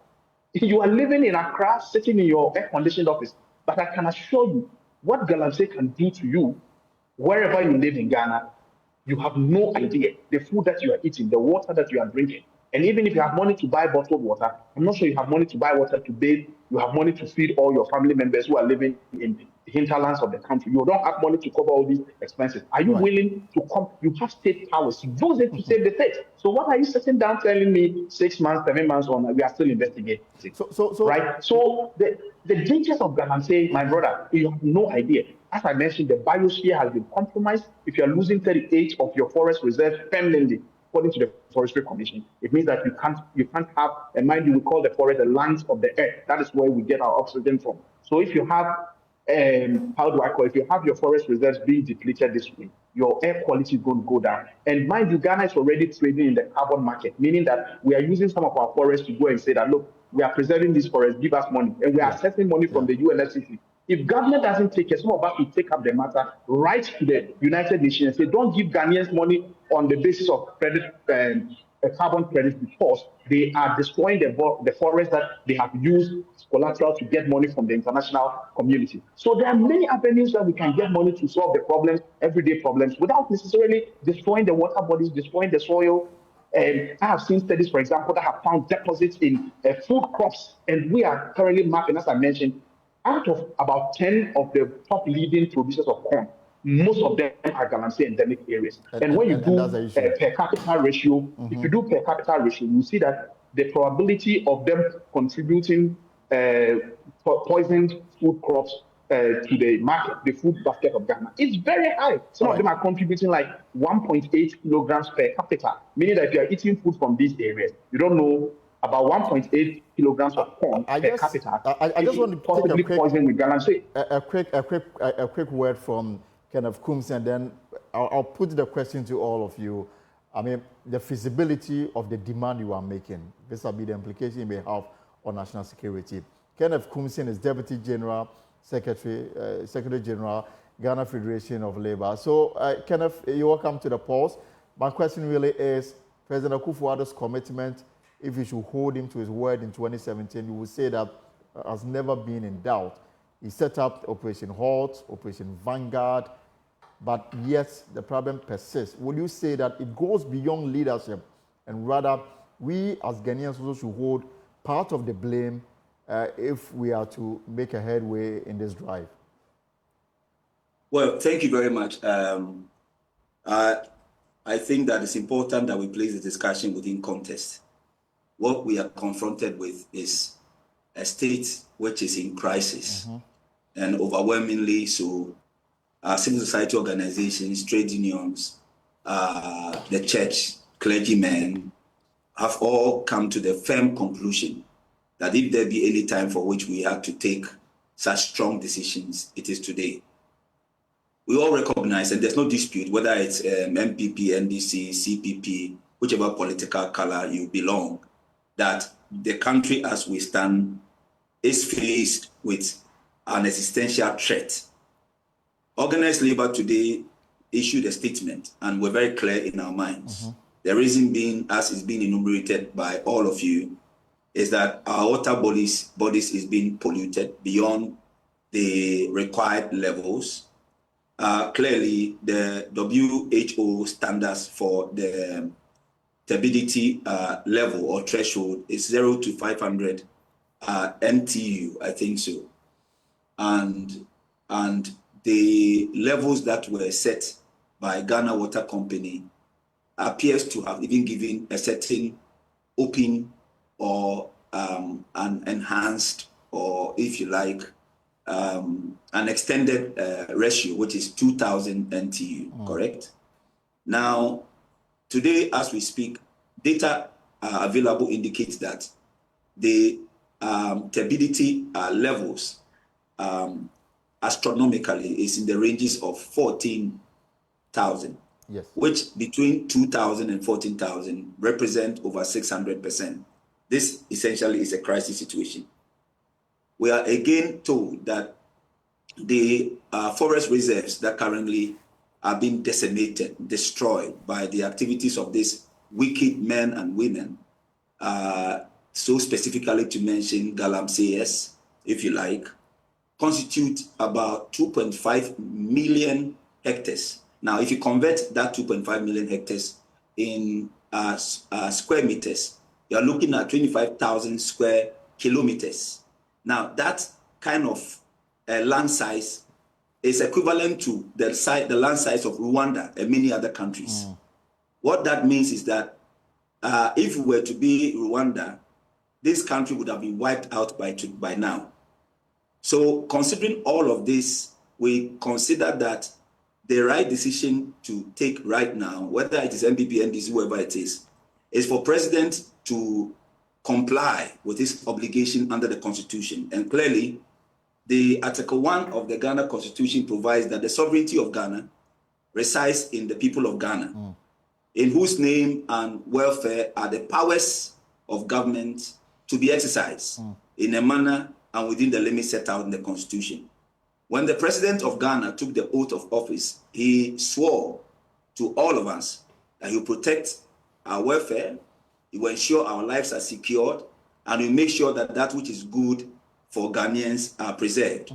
You are living in Accra, sitting in your air-conditioned office, but I can assure you, what Galamsey can do to you, wherever you live in Ghana, you have no idea. The food that you are eating, the water that you are drinking, and even if you have money to buy bottled water, I'm not sure you have money to buy water to bathe, you have money to feed all your family members who are living in hinterlands of the country. You don't have money to cover all these expenses. Are you willing to come? You have state powers. Use it to save the state. So what are you sitting down telling me 6 months, 7 months on? We are still investigating. Right? So the dangers of Galamsey, my brother, you have no idea. As I mentioned, the biosphere has been compromised. If you are losing 38 of your forest reserves permanently, according to the Forestry Commission, it means that you can't have, and mind you, we call the forest the lungs of the earth. That is where we get our oxygen from. So if you have, if you have your forest reserves being depleted this way, your air quality is going to go down. And mind you, Ghana is already trading in the carbon market, meaning that we are using some of our forests to go and say that, look, we are preserving these forests, give us money. And we are assessing money from the UNFCCC. If government doesn't take it, some of us will take up the matter, write to the United Nations and say, don't give Ghanaians money on the basis of credit, carbon credits, because they are destroying the forest that they have used as collateral to get money from the international community. So there are many avenues that we can get money to solve the problems, everyday problems, without necessarily destroying the water bodies, destroying the soil. I have seen studies, for example, that have found deposits in food crops, and we are currently mapping, as I mentioned, out of about 10 of the top leading producers of corn, most of them are Galamsey endemic areas. And when you do per capita ratio, if you do per capita ratio, you see that the probability of them contributing poisoned food crops to the market, the food basket of Ghana, is very high. Some of them are contributing like 1.8 kilograms per capita, meaning that if you are eating food from these areas, you don't know about 1.8 kilograms of corn per capita. I just want to possibly poison with Galamsey. A quick word from Kenneth Coombs, and then I'll put the question to all of you. I mean, the feasibility of the demand you are making. This will be the implication you may have on national security. Kenneth Coombs is Deputy General Secretary General, Ghana Federation of Labour. So, Kenneth, you're welcome to the pause. My question really is, President Akufo-Addo's commitment, if you should hold him to his word in 2017, you would say that has never been in doubt. He set up Operation Halt, Operation Vanguard, but yet the problem persists. Would you say that it goes beyond leadership, and rather we as Ghanaians also should hold part of the blame if we are to make a headway in this drive? Well, thank you very much. I think that it's important that we place the discussion within context. What we are confronted with is a state which is in crisis, and overwhelmingly so. Civil society organizations, trade unions, the church, clergymen have all come to the firm conclusion that if there be any time for which we have to take such strong decisions, it is today. We all recognize, and there's no dispute, whether it's MPP, NDC, CPP, whichever political color you belong, that the country as we stand is faced with an existential threat. Organized labor today issued a statement, and we're very clear in our minds. The reason being, as is being enumerated by all of you, is that our water bodies is being polluted beyond the required levels. Clearly, the WHO standards for the turbidity level or threshold is 0 to 500 NTU, I think so. And the levels that were set by Ghana Water Company appears to have even given a certain open or an enhanced, or if you like, an extended ratio, which is 2,000 NTU, correct? Now, today, as we speak, data available indicates that the turbidity levels astronomically is in the ranges of 14,000, which between 2,000 and 14,000 represent over 600%. This essentially is a crisis situation. We are again told that the forest reserves that currently are being decimated, destroyed by the activities of these wicked men and women, so specifically to mention Galamseyers, if you like, constitute about 2.5 million hectares. Now, if you convert that 2.5 million hectares in square meters, you're looking at 25,000 square kilometers. Now, that kind of land size is equivalent to the land size of Rwanda and many other countries. What that means is that if we were to be Rwanda, this country would have been wiped out by now. So considering all of this, we consider that the right decision to take right now, whether it is MPP, NDC, whoever it is for President to comply with his obligation under the Constitution. And clearly, the Article 1 of the Ghana Constitution provides that the sovereignty of Ghana resides in the people of Ghana, in whose name and welfare are the powers of government to be exercised in a manner and within the limits set out in the Constitution. When the President of Ghana took the oath of office, he swore to all of us that he will protect our welfare, he will ensure our lives are secured, and he will make sure that that which is good for Ghanaians are preserved.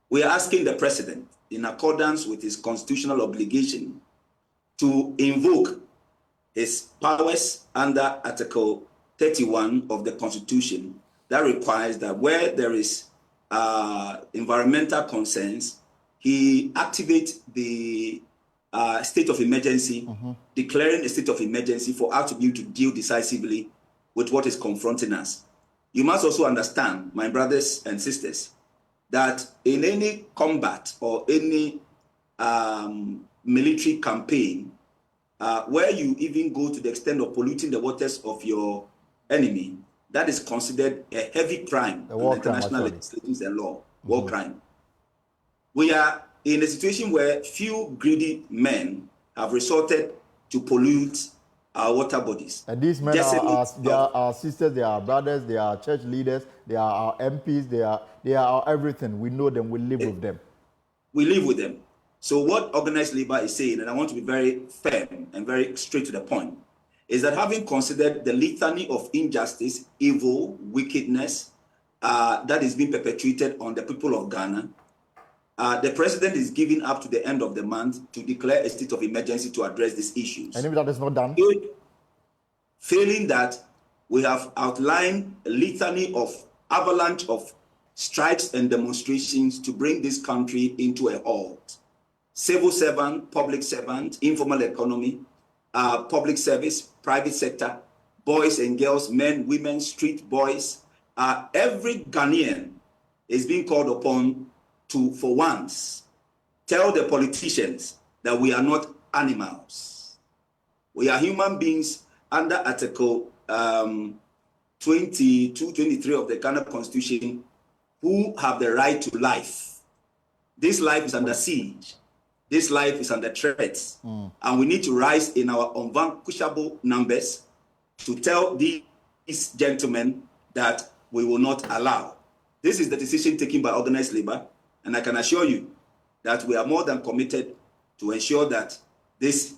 We are asking the President, in accordance with his constitutional obligation, to invoke his powers under Article 31 of the Constitution that requires that where there is environmental concerns, he activates the state of emergency, declaring a state of emergency for us to be able to deal decisively with what is confronting us. You must also understand, my brothers and sisters, that in any combat or any military campaign, where you even go to the extent of polluting the waters of your enemy, that is considered a heavy crime under international legislation and law, war crime. We are in a situation where few greedy men have resorted to pollute our water bodies. And these men they are our sisters, they are our brothers, they are church leaders, they are our MPs, they are our everything. We know them, we live with them. We live with them. So what organized labor is saying, and I want to be very firm and very straight to the point, is that having considered the litany of injustice, evil, wickedness that is being perpetrated on the people of Ghana, the President is giving up to the end of the month to declare a state of emergency to address these issues. And if that is not done? Failing that, we have outlined a litany of avalanche of strikes and demonstrations to bring this country into a halt. Civil servant, public servant, informal economy, public service, private sector, boys and girls, men, women, street boys. Every Ghanaian is being called upon to, for once, tell the politicians that we are not animals. We are human beings under Article 22, 23 of the Ghana Constitution who have the right to life. This life is under siege. This life is under threat. And we need to rise in our unvanquishable numbers to tell these gentlemen that we will not allow. This is the decision taken by organized labor. And I can assure you that we are more than committed to ensure that this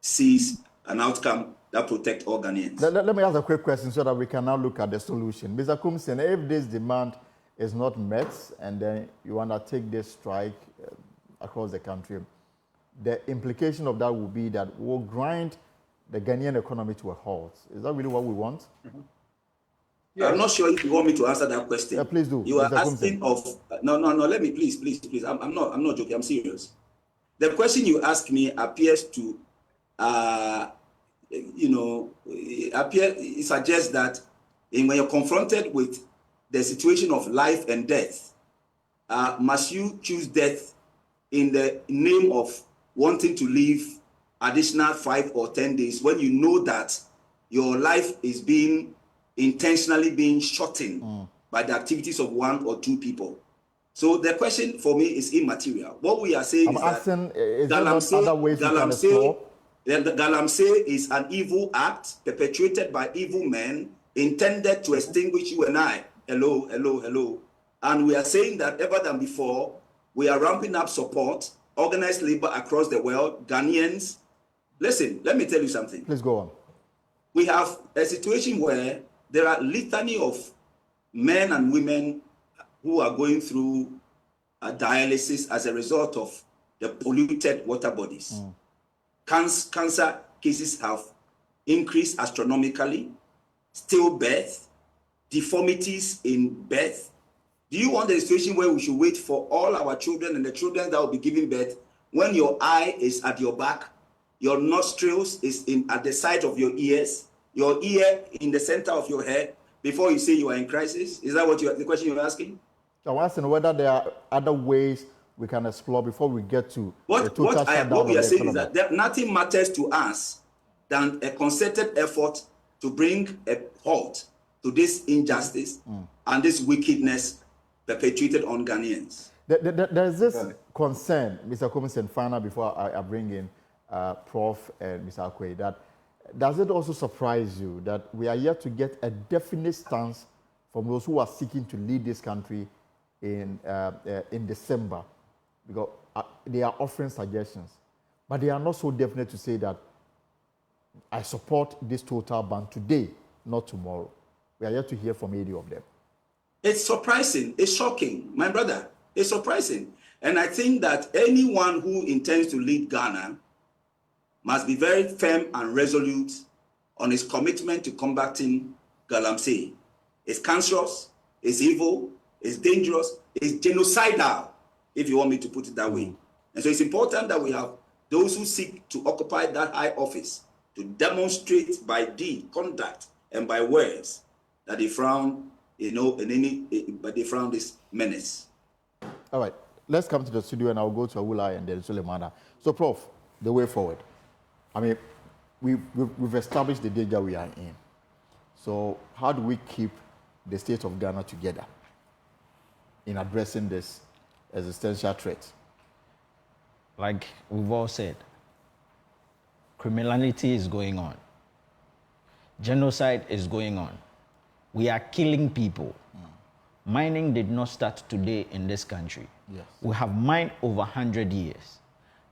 sees an outcome that protects all Ghanaians. Let me ask a quick question so that we can now look at the solution. Mr. Kumsen, if this demand is not met and then you undertake this strike across the country, the implication of that will be that we'll grind the Ghanaian economy to a halt. Is that really what we want? I'm not sure if you want me to answer that question. Yeah, please do. You are asking of no. Let me please. I'm not joking. I'm serious. The question you ask me appears to, it suggests that when you're confronted with the situation of life and death, must you choose death in the name of wanting to live additional 5 or 10 days when you know that your life is intentionally being shortened by the activities of 1 or 2 people? So the question for me is immaterial. What we are saying Galamsey is an evil act perpetrated by evil men intended to extinguish you and I. Hello. And we are saying that ever than before, we are ramping up support, organized labor across the world, Ghanaians. Listen, let me tell you something. Please go on. We have a situation where there are litany of men and women who are going through dialysis as a result of the polluted water bodies. Cancer cases have increased astronomically, stillbirth, deformities in birth, Do you want a situation where we should wait for all our children and the children that will be giving birth when your eye is at your back, your nostrils is at the side of your ears, your ear in the center of your head, before you say you are in crisis? Is that what the question you're asking? I'm asking whether there are other ways we can explore before we get to what we are saying is that nothing matters to us than a concerted effort to bring a halt to this injustice and this wickedness perpetuated on Ghanaians. There's this concern, Mr. Cummins and Fana, before I bring in Prof. and Mr. Akwe, that does it also surprise you that we are yet to get a definite stance from those who are seeking to lead this country in December? Because they are offering suggestions, but they are not so definite to say that I support this total ban today, not tomorrow. We are yet to hear from any of them. It's surprising. It's shocking, my brother. It's surprising. And I think that anyone who intends to lead Ghana must be very firm and resolute on his commitment to combating galamsey. It's cancerous, it's evil, it's dangerous, it's genocidal, if you want me to put it that way. And so it's important that we have those who seek to occupy that high office to demonstrate by deed, conduct, and by words that they frown, but they frown this menace. All right, let's come to the studio and I'll go to Awula and then Sulemana. So, Prof, the way forward. I mean, we've established the danger we are in. So, how do we keep the state of Ghana together in addressing this existential threat? Like we've all said, criminality is going on. Genocide is going on. We are killing people. Mining did not start today in this country. Yes. We have mined over 100 years.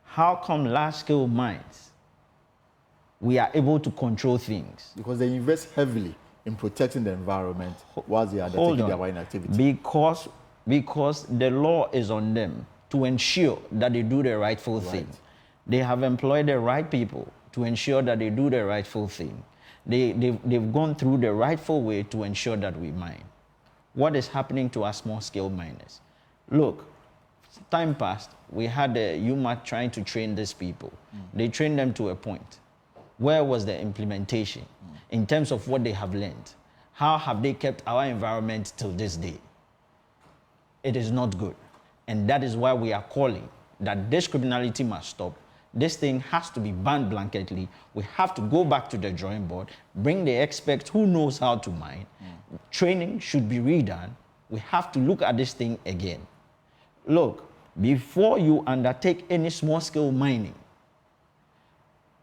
How come large-scale mines, we are able to control things? Because they invest heavily in protecting the environment whilst they are taking their mining activity. Because the law is on them to ensure that they do the rightful thing. They have employed the right people to ensure that they do the rightful thing. They've gone through the rightful way to ensure that we mine. What is happening to our small-scale miners? Look, time passed, we had the UMAT trying to train these people. They trained them to a point. Where was the implementation in terms of what they have learned? How have they kept our environment till this day? It is not good. And that is why we are calling that this criminality must stop. This thing has to be banned blanketly. We have to go back to the drawing board, bring the experts who knows how to mine. Training should be redone. We have to look at this thing again. Look, before you undertake any small-scale mining,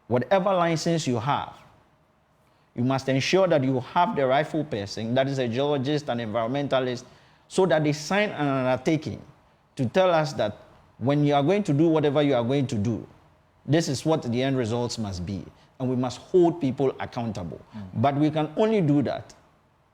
whatever license you have, you must ensure that you have the rightful person, that is a geologist and environmentalist, so that they sign an undertaking to tell us that when you are going to do whatever you are going to do, this is what the end results must be. And we must hold people accountable. But we can only do that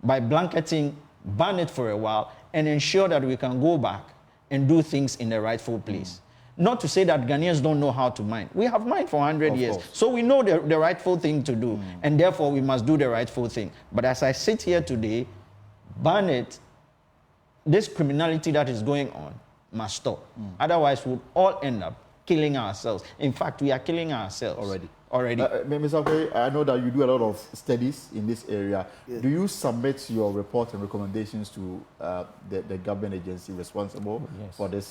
by blanketing, ban it for a while, and ensure that we can go back and do things in the rightful place. Not to say that Ghanaians don't know how to mine. We have mined for 100 years. So we know the rightful thing to do. And therefore, we must do the rightful thing. But as I sit here today, ban it, this criminality that is going on must stop. Otherwise, we'll all end up killing ourselves. In fact, we are killing ourselves already. Mr. Akwe, I know that you do a lot of studies in this area. Yes. Do you submit your report and recommendations to the government agency responsible for this?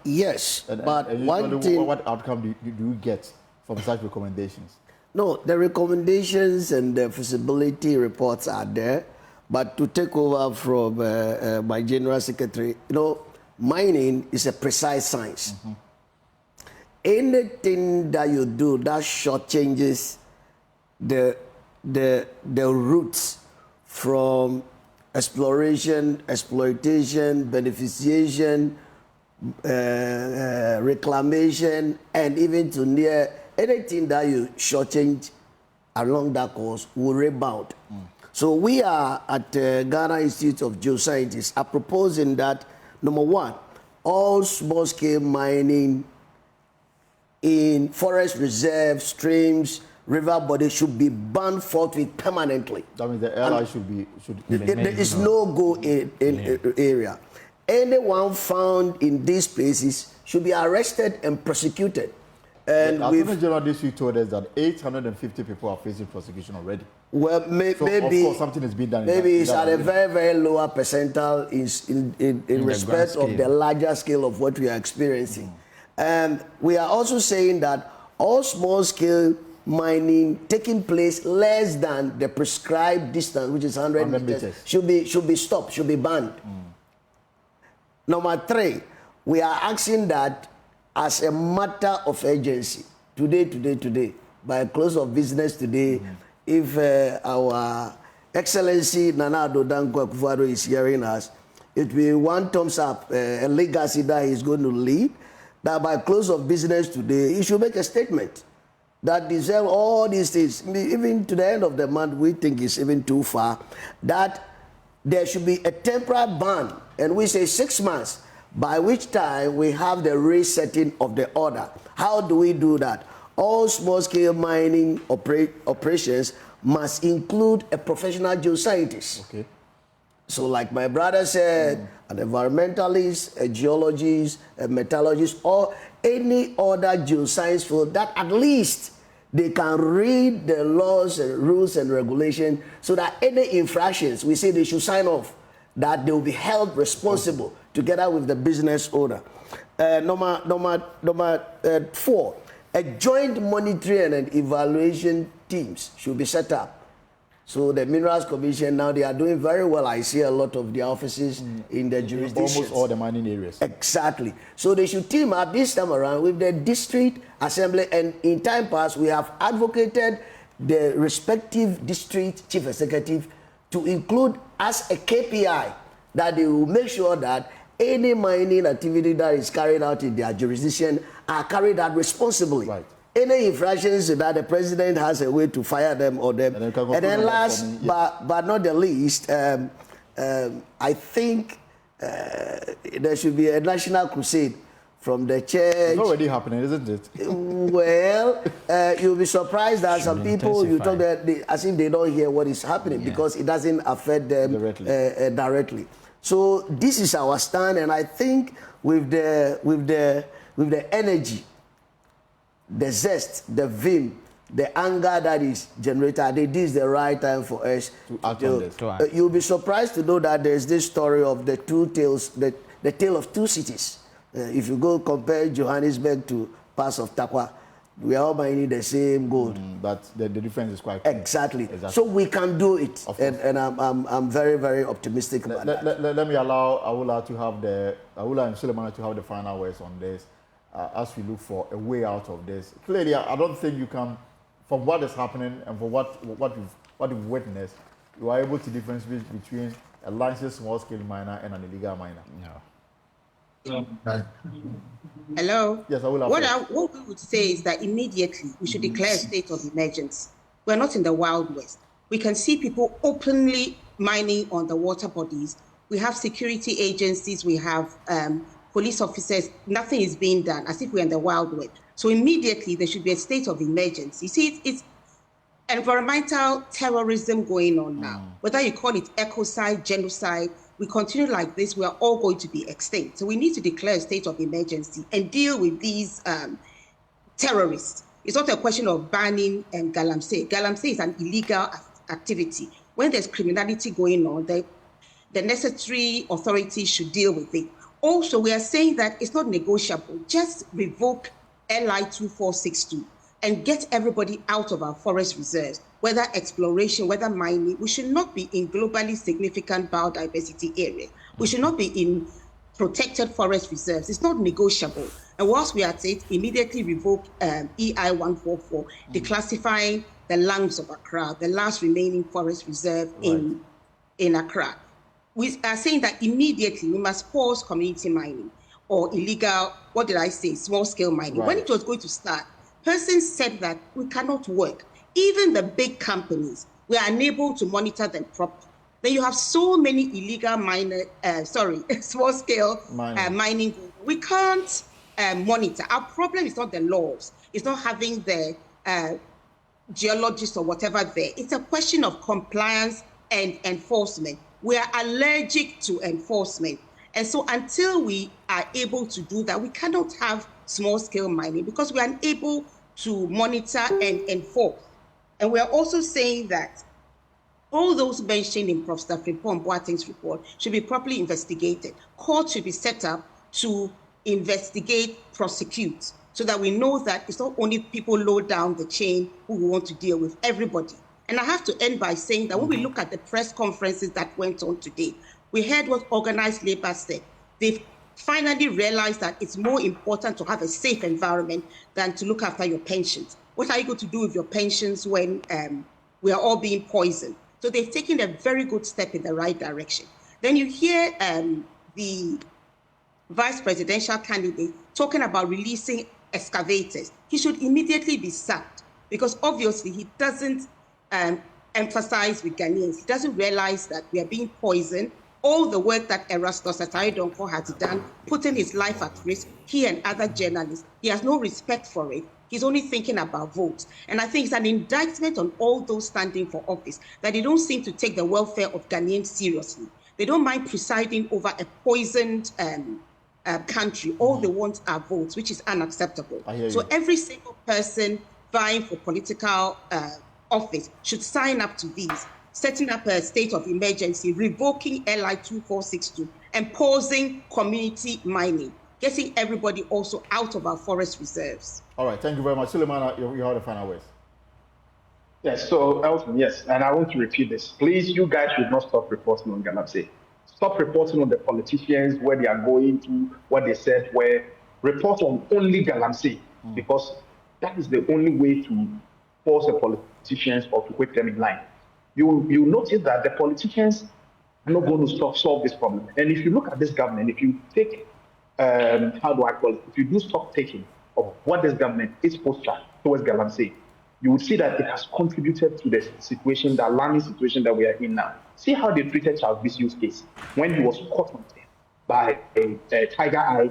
Yes, but one thing... What outcome do you get from such recommendations? No, the recommendations and the feasibility reports are there, but to take over from my General Secretary, mining is a precise science. Anything that you do that shortchanges the roots from exploration, exploitation, beneficiation, reclamation, and even to near anything that you shortchange along that course will rebound. So we are at Ghana Institute of Geosciences are proposing that, number one, all small-scale mining in forest reserves, streams, river bodies should be banned forthwith permanently. That means the LI should there is no go in area. anyone found in these places should be arrested and prosecuted. And the Attorney General this week told us that 850 people are facing prosecution already. Well, so maybe of course something has been done. Maybe it's at a very, very lower percentile in respect of the larger scale of what we are experiencing. And we are also saying that all small-scale mining taking place less than the prescribed distance, which is 100 meters, should be stopped, should be banned. Number 3, we are asking that as a matter of urgency, today, by close of business today, if our Excellency Nana Addo Dankwa Akufo-Addo is hearing us, it will be one thumbs up, a legacy that he's going to lead, that by close of business today, he should make a statement that deserve all these things. Even to the end of the month, we think it's even too far, that there should be a temporary ban, and we say 6 months, by which time we have the resetting of the order. How do we do that? All small-scale mining operations must include a professional geoscientist. Okay. So like my brother said, an environmentalist, a geologist, a metallurgist, or any other geoscience field that at least they can read the laws and rules and regulations so that any infractions, we say they should sign off, that they will be held responsible together with the business owner. Number 4, a joint monitoring and evaluation teams should be set up. So the Minerals Commission now, they are doing very well. I see a lot of the offices in the jurisdictions. Almost all the mining areas. Exactly. So they should team up this time around with the district assembly, and in time past we have advocated the respective district chief executive to include as a KPI that they will make sure that any mining activity that is carried out in their jurisdiction are carried out responsibly. Right. Any infractions that the president has a way to fire them or them. And then last but not the least, I think there should be a national crusade from the church. It's already happening, isn't it? Well, you'll be surprised that some people, you talk that as if they don't hear what is happening because it doesn't affect them directly. So this is our stand, and I think with the energy, the zest, the vim, the anger that is generated, I think this is the right time for us to act on this. You'll be surprised to know that there's this story of the two tales, the tale of two cities. If you go compare Johannesburg to parts of Takwa, we are all mining the same gold. But the difference is quite clear. Exactly. So we can do it, and I'm very, very optimistic about that. Let me allow Awula and Suleiman to have the final words on this. As we look for a way out of this. Clearly, I don't think you can, from what is happening and for what you've witnessed, you are able to differentiate between a licensed small-scale miner and an illegal miner. No. Hello? Yes, Awula. What we would say is that immediately we should declare a state of emergency. We're not in the Wild West. We can see people openly mining on the water bodies. We have security agencies, we have police officers, nothing is being done, as if we're in the Wild West. So immediately there should be a state of emergency. You see, it's environmental terrorism going on now. Whether you call it ecocide, genocide, we continue like this, we are all going to be extinct. So we need to declare a state of emergency and deal with these terrorists. It's not a question of banning galamsey. Galamsey is an illegal activity. When there's criminality going on, the necessary authorities should deal with it. Also, we are saying that it's not negotiable. Just revoke LI 2462 and get everybody out of our forest reserves, whether exploration, whether mining. We should not be in globally significant biodiversity areas. We should not be in protected forest reserves. It's not negotiable. And whilst we are at it, immediately revoke EI 144, declassifying the lungs of Accra, the last remaining forest reserve in Accra. We are saying that immediately we must pause community mining or illegal, what did I say, small-scale mining. When it was going to start, persons said that we cannot work. Even the big companies, we are unable to monitor them properly. Then you have so many illegal small-scale mining. We can't monitor. Our problem is not the laws. It's not having the geologists or whatever there. It's a question of compliance and enforcement. We are allergic to enforcement. And so until we are able to do that, we cannot have small-scale mining because we are unable to monitor and enforce. And we are also saying that all those mentioned in Prof. Frimpong Boateng's report should be properly investigated. Courts should be set up to investigate, prosecute, so that we know that it's not only people low down the chain who we want to deal with, everybody. And I have to end by saying that when we look at the press conferences that went on today, we heard what organized labor said. They've finally realized that it's more important to have a safe environment than to look after your pensions. What are you going to do with your pensions when we are all being poisoned? So they've taken a very good step in the right direction. Then you hear the vice presidential candidate talking about releasing excavators. He should immediately be sacked because obviously he doesn't emphasize with Ghanaians. He doesn't realize that we are being poisoned. All the work that Erastus Atayedonko has done, putting his life at risk, he and other journalists, he has no respect for it. He's only thinking about votes. And I think it's an indictment on all those standing for office that they don't seem to take the welfare of Ghanaians seriously. They don't mind presiding over a poisoned country. All they want are votes, which is unacceptable. So every single person vying for political office should sign up to these, setting up a state of emergency, revoking LI 2462, and pausing community mining, getting everybody also out of our forest reserves. All right, thank you very much. Suleiman, you have the final words. Yes, so Elton, yes, and I want to repeat this. Please, you guys should not stop reporting on Galamsey. Stop reporting on the politicians, where they are going to, what they said, where report on only Galamsey, because that is the only way to force the politicians or to put them in line. You notice that the politicians are not going to solve this problem. And if you look at this government, if you take, how do I call it, if you do stock taking of what this government is posture towards Galamsey, you would see that it has contributed to the situation, the alarming situation that we are in now. See how they treated Charles Bisiu's case when he was caught on by a Tiger Eye,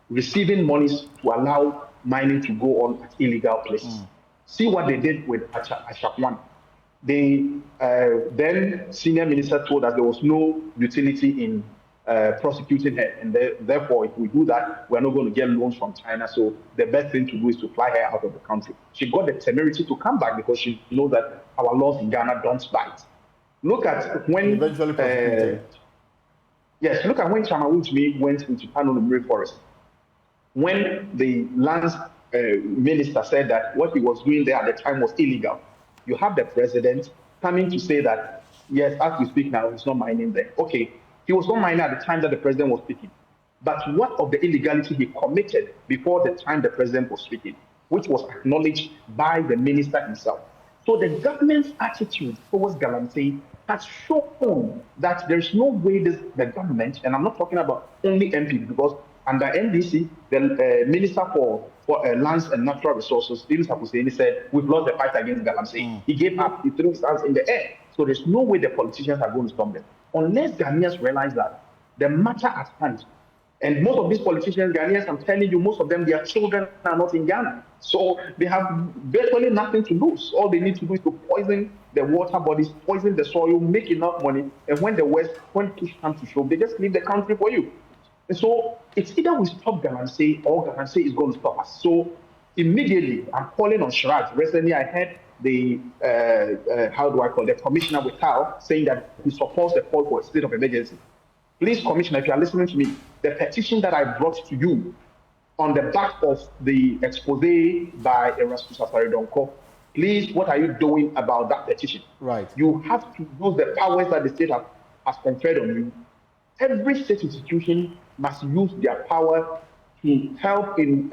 receiving monies to allow mining to go on at illegal places. See what they did with Ashakwan. They then senior minister told us there was no utility in prosecuting her, and therefore, if we do that, we're not going to get loans from China. So the best thing to do is to fly her out of the country. She got the temerity to come back because she knows that our laws in Ghana don't bite. Look at when yes, look at when Chamawuntumi went into Panonumri Forest. When the lands minister said that what he was doing there at the time was illegal, you have the president coming to say that yes, as we speak now, he's not mining there. Okay. He was not mining at the time that the president was speaking. But what of the illegality he committed before the time the president was speaking, which was acknowledged by the minister himself? So the government's attitude towards Galamsey has shown that there's no way the government, and I'm not talking about only MP, because under NDC, the Minister for Lands and Natural Resources, Stephen Hussein, said, we've lost the fight against Galamsey. He gave up, he threw his hands in the air. So there's no way the politicians are going to stop them. Unless Ghanaians realize that the matter at hand, and most of these politicians, Ghanaians, I'm telling you, most of them, their children are not in Ghana. So they have virtually nothing to lose. All they need to do is to poison the water bodies, poison the soil, make enough money, and when push comes to shove, they just leave the country for you. And so it's either we stop Galamsey or Galamsey is going to stop us. So immediately, I'm calling on Shraj. Recently, I heard the the commissioner with Cal saying that he supports the call for a state of emergency. Please, Commissioner, if you are listening to me, the petition that I brought to you on the back of the expose by Erastus Atayedonko, please, what are you doing about that petition? Right. You have to use the powers that the state has conferred on you. Every state institution must use their power to help in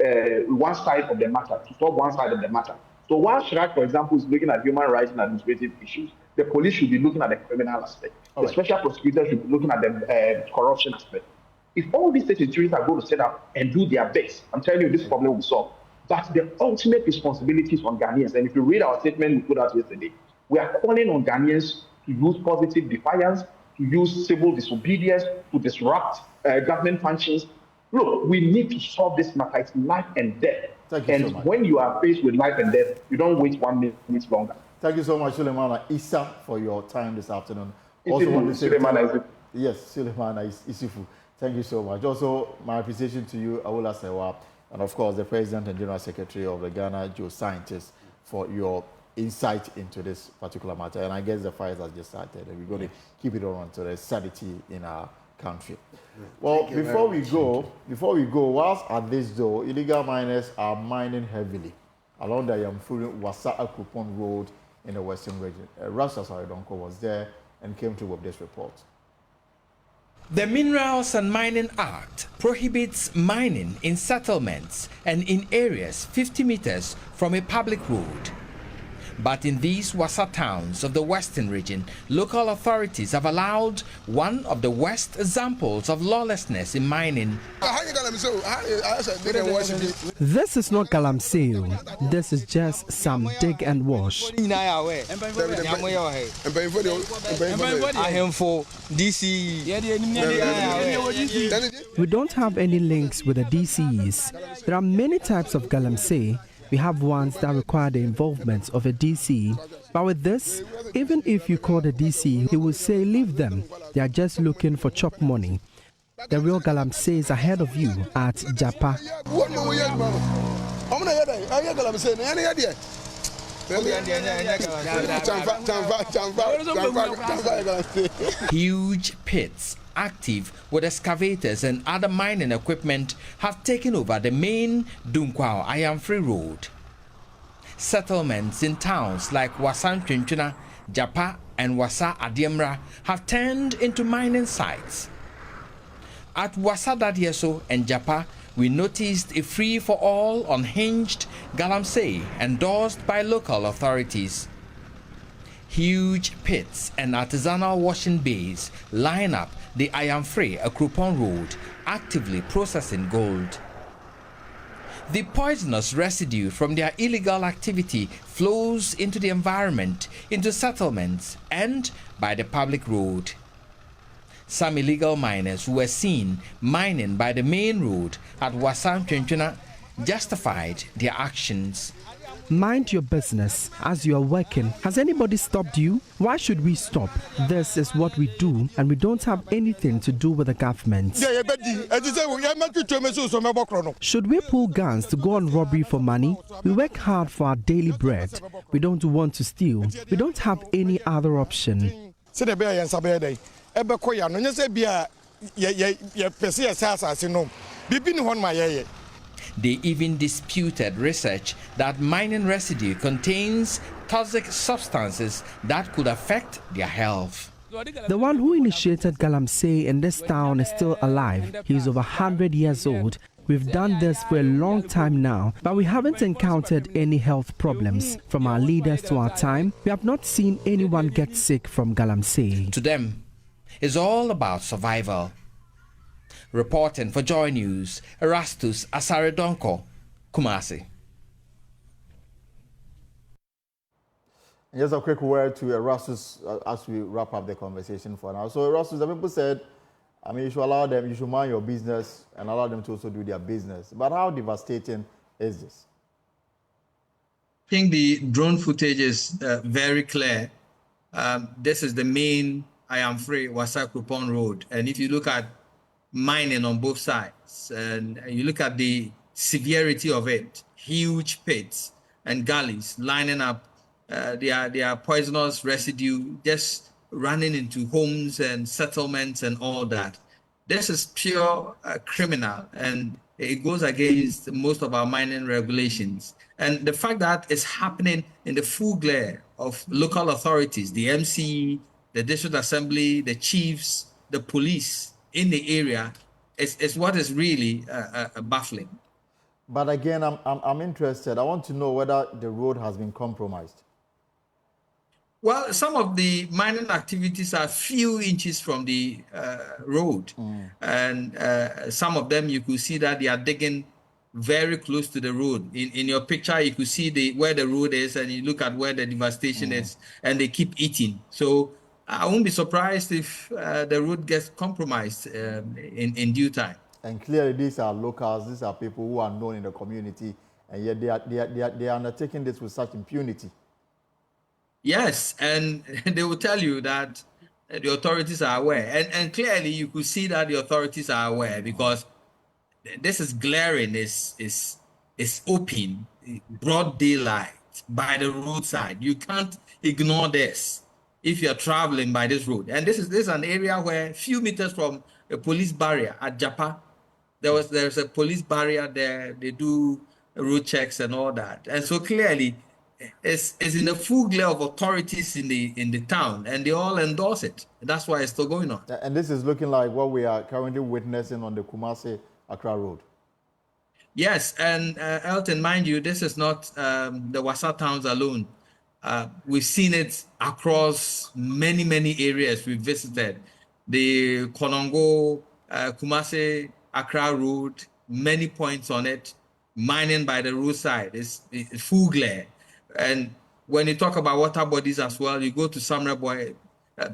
one side of the matter, to solve one side of the matter. So while Shraj, for example, is looking at human rights and administrative issues, the police should be looking at the criminal aspect. The special prosecutor should be looking at the corruption aspect. If all these state institutions are going to set up and do their best, I'm telling you, this problem will solve. But the ultimate responsibility is on Ghanaians. And if you read our statement we put out yesterday, we are calling on Ghanaians to use positive defiance, to use civil disobedience, to disrupt government functions. Look, we need to solve this matter. It's life and death. Thank you so much. When you are faced with life and death, you don't wait 1 minute longer. Thank you so much, Suleiman Issa, for your time this afternoon. Also, want to say, yes, Suleiman Isufu. Thank you so much. Also, my appreciation to you, Awula Sewa, and of course, the President and General Secretary of the Ghana Geoscientists for your insight into this particular matter. And I guess the fight has just started, and we're going to keep it on to the sanity in our country. Well, before we go, whilst at this though, illegal miners are mining heavily along the Yamfuri Wasa Akupon Road in the Western region. Russia Saridonko was there and came through with this report. The Minerals and Mining Act prohibits mining in settlements and in areas 50 meters from a public road. But in these Wasa towns of the Western region, local authorities have allowed one of the worst examples of lawlessness in mining. This is not galamsey. This is just some dig and wash. We don't have any links with the DCEs. There are many types of galamsey. We have ones that require the involvement of a DCE. But with this, even if you call the DCE, he will say, leave them. They are just looking for chop money. The real galamsey is ahead of you at Japa. Huge pits active with excavators and other mining equipment have taken over the main Dunkwao Ayamfree Road. Settlements in towns like Wasan Twintwina, Japa and Wasa Adiemra have turned into mining sites. At Wasa Dadieso and Japa, we noticed a free-for-all unhinged galamsey endorsed by local authorities. Huge pits and artisanal washing bays line up the Ayamfree Akupon Road, actively processing gold. The poisonous residue from their illegal activity flows into the environment, into settlements, and by the public road. Some illegal miners who were seen mining by the main road at Wasan Twintwina justified their actions. Mind your business as you are working. Has anybody stopped you? Why should we stop? This is what we do, and we don't have anything to do with the government. Should we pull guns to go on robbery for money? We work hard for our daily bread. We don't want to steal. We don't have any other option. They even disputed research that mining residue contains toxic substances that could affect their health. The one who initiated galamsey in this town is still alive. He is over 100 years old. We've done this for a long time now, but we haven't encountered any health problems. From our leaders to our time, we have not seen anyone get sick from galamsey. To them, it's all about survival. Reporting for Joy News, Erastus Asaredonko, Kumasi. And just a quick word to Erastus as we wrap up the conversation for now. So Erastus, the people said, I mean, you should allow them, you should mind your business and allow them to also do their business. But how devastating is this? I think the drone footage is very clear. This is the main Ayamfree Wasa Akupon Road. And if you look at mining on both sides, and you look at the severity of it, huge pits and gullies lining up, their poisonous residue just running into homes and settlements and all that. This is pure criminal, and it goes against most of our mining regulations. And the fact that it's happening in the full glare of local authorities, the NCCE, the district assembly, the chiefs, the police in the area, is what is really baffling. But again, I'm interested. I want to know whether the road has been compromised. Well, some of the mining activities are few inches from the road. And some of them, you could see that they are digging very close to the road. In your picture, you could see where the road is, and you look at where the devastation is, and they keep eating. So I won't be surprised if the road gets compromised in due time. And clearly, these are locals. These are people who are known in the community, and yet they are undertaking this with such impunity. Yes, and they will tell you that The authorities are aware. And clearly you could see that the authorities are aware because this is glaring, is open, broad daylight by the roadside. You can't ignore this if you're traveling by this road. And this is an area where few meters from a police barrier at Japa, there's a police barrier there. They do road checks and all that. And so clearly it's in the full glare of authorities in the town, and they all endorse it. That's why it's still going on. And this is looking like what we are currently witnessing on the Kumasi-Accra Road. Yes, and Elton, mind you, this is not the Wassa towns alone. We've seen it across many, many areas we've visited. The Konongo, Kumasi, Accra Road, many points on it, mining by the roadside, it's full glare. And when you talk about water bodies as well, you go to Samra Boy,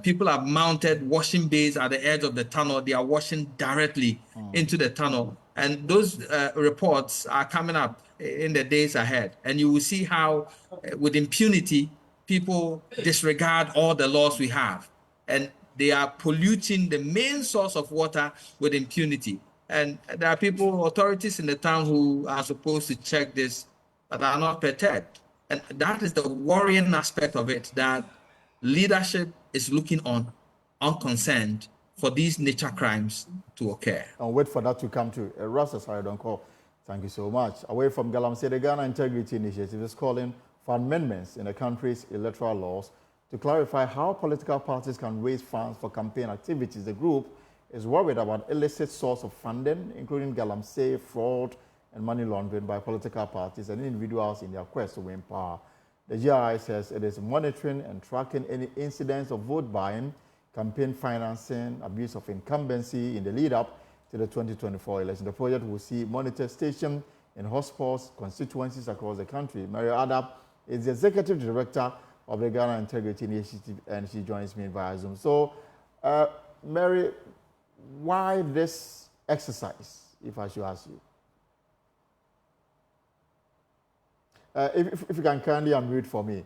people have mounted washing bays at the edge of the tunnel. They are washing directly into the tunnel. And those reports are coming up in the days ahead. And you will see how, with impunity, people disregard all the laws we have. And they are polluting the main source of water with impunity. And there are people, authorities in the town who are supposed to check this, but are not perturbed. And that is the worrying aspect of it, that leadership is looking on, unconcerned, for these nature crimes to occur. And wait for that to come to Rasta Saridonko. Thank you so much. Away from Galamsey, the Ghana Integrity Initiative is calling for amendments in the country's electoral laws to clarify how political parties can raise funds for campaign activities. The group is worried about illicit source of funding, including Galamsey, fraud, and money laundering by political parties and individuals in their quest to win power. The GRI says it is monitoring and tracking any incidents of vote buying, campaign financing, abuse of incumbency in the lead-up to the 2024 election. The project will see monitor stations in hotspots, constituencies across the country. Mary Adab is the executive director of the Ghana Integrity Initiative, and she joins me via Zoom. So, Mary, why this exercise, if I should ask you? If you can kindly unmute for me.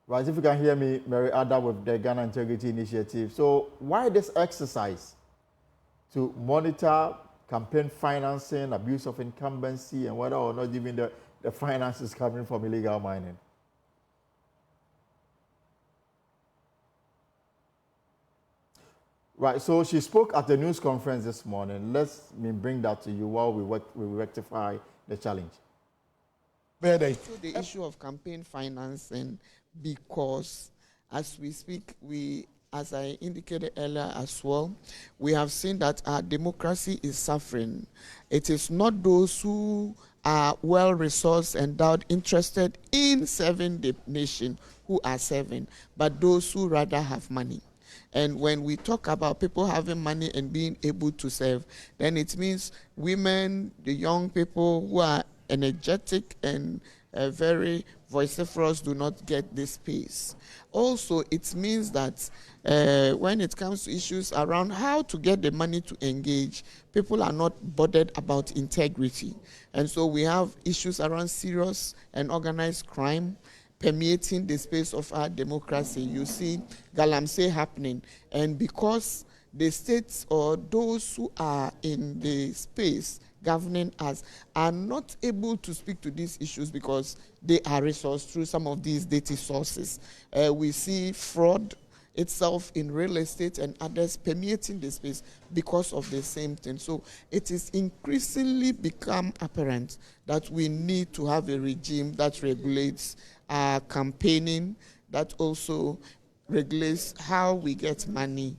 Right, if you can hear me, Mary Ada with the Ghana Integrity Initiative. So why this exercise to monitor campaign financing, abuse of incumbency, and whether or not even the finances coming from illegal mining? Right, so she spoke at the news conference this morning. Let me bring that to you while we rectify the challenge. So the issue of campaign financing, because as we speak, as I indicated earlier as well, we have seen that our democracy is suffering. It is not those who are well-resourced, endowed, interested in serving the nation who are serving, but those who rather have money. And when we talk about people having money and being able to serve, then it means women, the young people who are energetic and very vociferous do not get this space. Also, it means that when it comes to issues around how to get the money to engage, people are not bothered about integrity. And so we have issues around serious and organized crime permeating the space of our democracy. You see Galamsey happening, and because the states or those who are in the space governing us are not able to speak to these issues because they are resourced through some of these data sources. We see fraud itself in real estate and others permeating the space because of the same thing. So it is increasingly become apparent that we need to have a regime that regulates our campaigning, that also regulates how we get money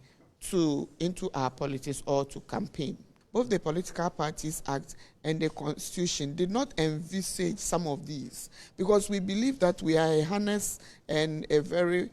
into our politics or to campaign. Both the Political Parties Act and the Constitution did not envisage some of these, because we believe that we are a harness and a very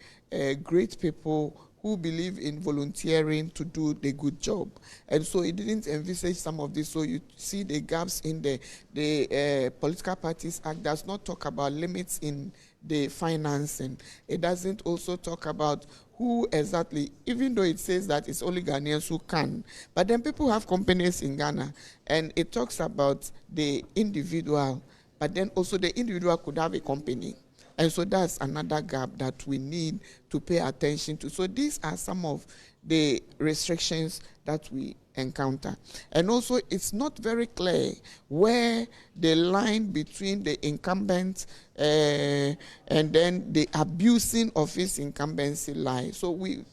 great people who believe in volunteering to do the good job. And so it didn't envisage some of this. So you see the gaps in the Political Parties Act does not talk about limits in the financing. It doesn't also talk about who exactly, even though it says that it's only Ghanaians who can, but then people have companies in Ghana, and it talks about the individual but then also the individual could have a company. And so that's another gap that we need to pay attention to. So these are some of the restrictions that we encounter. And also, it's not very clear where the line between the incumbent and then the abusing of his incumbency lies. So we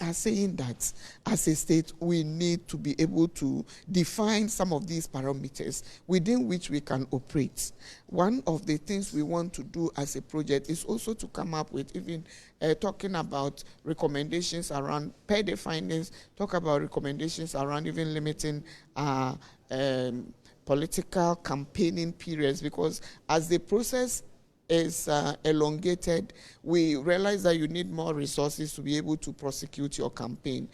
are saying that as a state, we need to be able to define some of these parameters within which we can operate. One of the things we want to do as a project is also to come up with even talking about recommendations around per the findings, talk about recommendations around even limiting political campaigning periods, because as the process is elongated, we realize that you need more resources to be able to prosecute your campaign.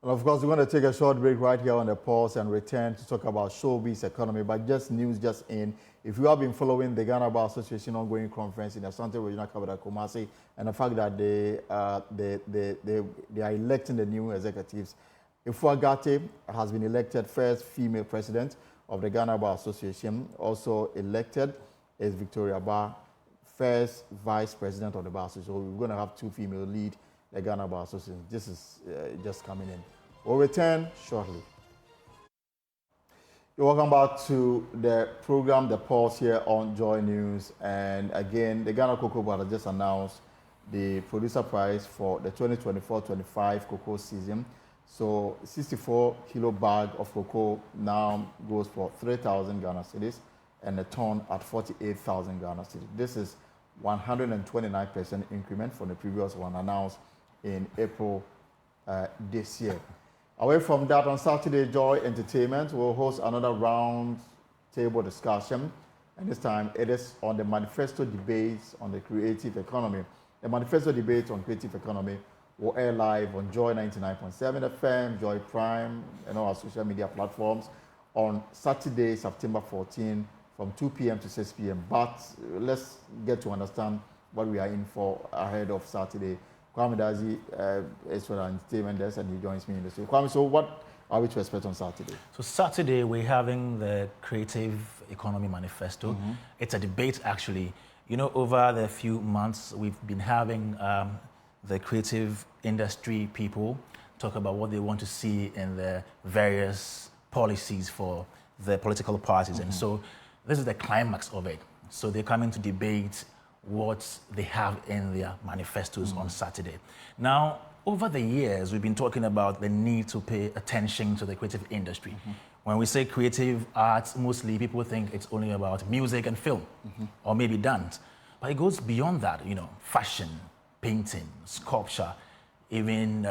And of course, we're going to take a short break right here on the pause and return to talk about showbiz economy. But just news just in. If you have been following the Ghana Bar Association ongoing conference in the Asante Regional Capital Kumasi, and the fact that they are electing the new executives, Ifua Gate has been elected first female president of the Ghana Bar Association. Also elected is Victoria Bar, first vice president of the Bar Association. So we're going to have two female lead the Ghana Bar Association. This is just coming in. We'll return shortly. You're welcome back to the program, The Pulse, here on Joy News. And again, the Ghana Cocoa Board has just announced the producer price for the 2024-25 cocoa season. So 64 kilo bag of cocoa now goes for 3,000 Ghana cedis and a ton at 48,000 Ghana cedis. This is 129% increment from the previous one announced in April this year. Away from that, on Saturday, Joy Entertainment will host another round table discussion, and this time it is on the manifesto debates on the creative economy. The manifesto debate on creative economy will air live on Joy 99.7 FM, Joy Prime, and all our social media platforms on Saturday, September 14, from 2 p.m. to 6 p.m. But let's get to understand what we are in for ahead of Saturday. Kwame Dazi is for entertainment desk, and he joins me in the studio. Kwame, so what are we to expect on Saturday? So Saturday, we're having the Creative Economy Manifesto. Mm-hmm. It's a debate, actually. You know, over the few months, we've been having the creative industry people talk about what they want to see in the various policies for the political parties. Mm-hmm. And so this is the climax of it. So they're coming to debate what they have in their manifestos on Saturday. Now, over the years, we've been talking about the need to pay attention to the creative industry. Mm-hmm. When we say creative arts, mostly people think it's only about music and film, or maybe dance. But it goes beyond that, you know, fashion, painting, sculpture, even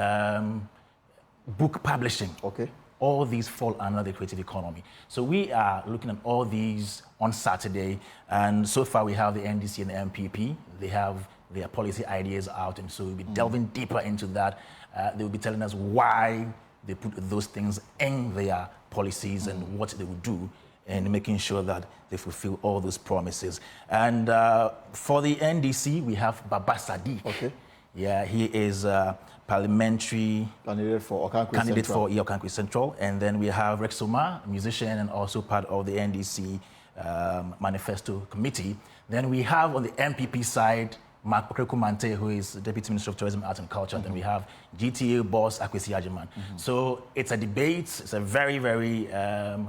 book publishing. Okay. All these fall under the creative economy. So we are looking at all these on Saturday, and so far we have the NDC and the MPP. They have their policy ideas out, and so we'll be delving deeper into that. They will be telling us why they put those things in their policies and what they will do, and making sure that they fulfill all those promises. And for the NDC, we have Baba Sadiq. Okay. Yeah, he is parliamentary candidate for Okankwe Central. And then we have Rex Soma, a musician and also part of the NDC manifesto committee. Then we have on the MPP side, Mark Mante, who is Deputy Minister of Tourism, Arts and Culture. Then we have GTA boss Akwesi Ajiman. So it's a debate. It's a very, very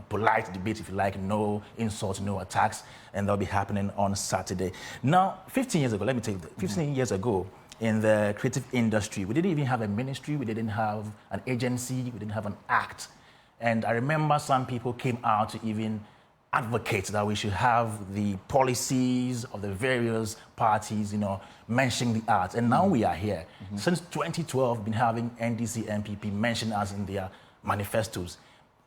polite debate, if you like. No insults, no attacks. And that'll be happening on Saturday. Now, 15 years ago, let me take that. 15 years ago, in the creative industry, we didn't even have a ministry, we didn't have an agency, we didn't have an act. And I remember some people came out to even advocate that we should have the policies of the various parties, you know, mentioning the arts. And now we are here. Since 2012, we've been having NDC, MPP mention us in their manifestos.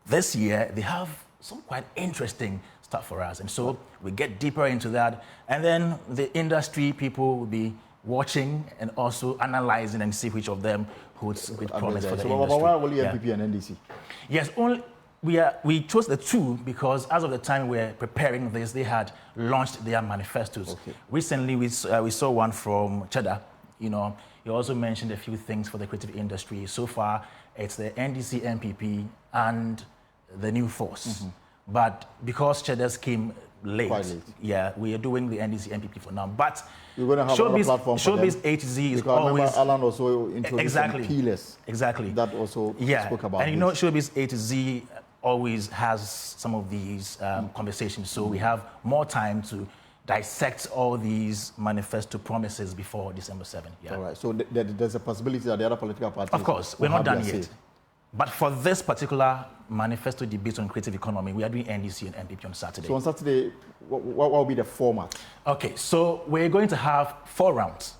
This year, they have some quite interesting stuff for us. And so we get deeper into that. And then the industry people will be watching and also analyzing and see which of them holds good promise for the industry. So why only MPP and NDC? Yes, we chose the two because as of the time we're preparing this, they had launched their manifestos. Okay. Recently, we saw one from Cheddar. You know, he also mentioned a few things for the creative industry. So far, it's the NDC, MPP, and the New Force. but because Cheddars came late, quite late, yeah, we are doing the NDC MPP for now. But you're going to have another platform for Showbiz them. A to Z is because always... I remember Alan also introduced exactly. some peelers. Exactly. That also spoke about and you this. know, Showbiz A to Z always has some of these conversations, so we have more time to dissect all these manifesto promises before December 7th. Yeah. All right, so there's a possibility that the other political parties... Of course, we're not done yet. But for this particular manifesto debate on creative economy, we are doing NDC and MPP on Saturday. So on Saturday, what will be the format? Okay, so we're going to have 4 rounds.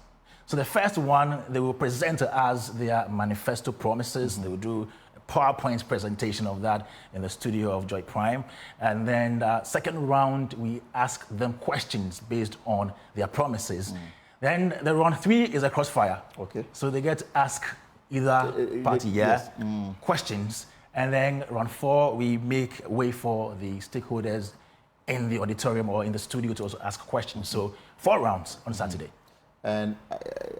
So the first one, they will present to us their manifesto promises. They will do a PowerPoint presentation of that in the studio of Joy Prime. And then second round, we ask them questions based on their promises. Then the round 3 is a crossfire. Okay. So they get to ask either party, questions. And then round 4, we make way for the stakeholders in the auditorium or in the studio to also ask questions. So 4 rounds on Saturday. And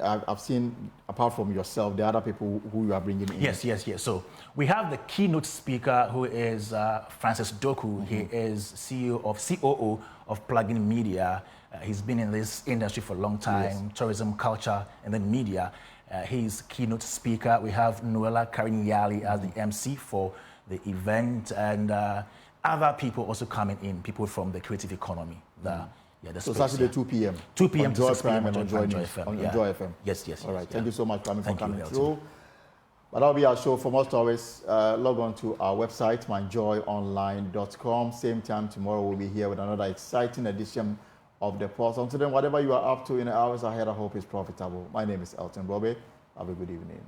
I've seen, apart from yourself, the other people who you are bringing in. Yes. So we have the keynote speaker, who is Francis Doku. He is COO of Plugin Media. He's been in this industry for a long time, tourism, culture, and then media. He's keynote speaker. We have Noella Karinyali as the MC for the event, and other people also coming in, people from the creative economy. So Saturday, 2 p.m. 2 p.m. on to Joy 6 p.m. Prime and on Joy FM. On Joy FM. Yes. All right. Thank you so much for coming Elton. through. But that'll be our show. For more stories, log on to our website, myjoyonline.com. Same time tomorrow, we'll be here with another exciting edition of The Pulse. Until then, whatever you are up to in the hours ahead, I hope is profitable. My name is Elton Robe. Have a good evening.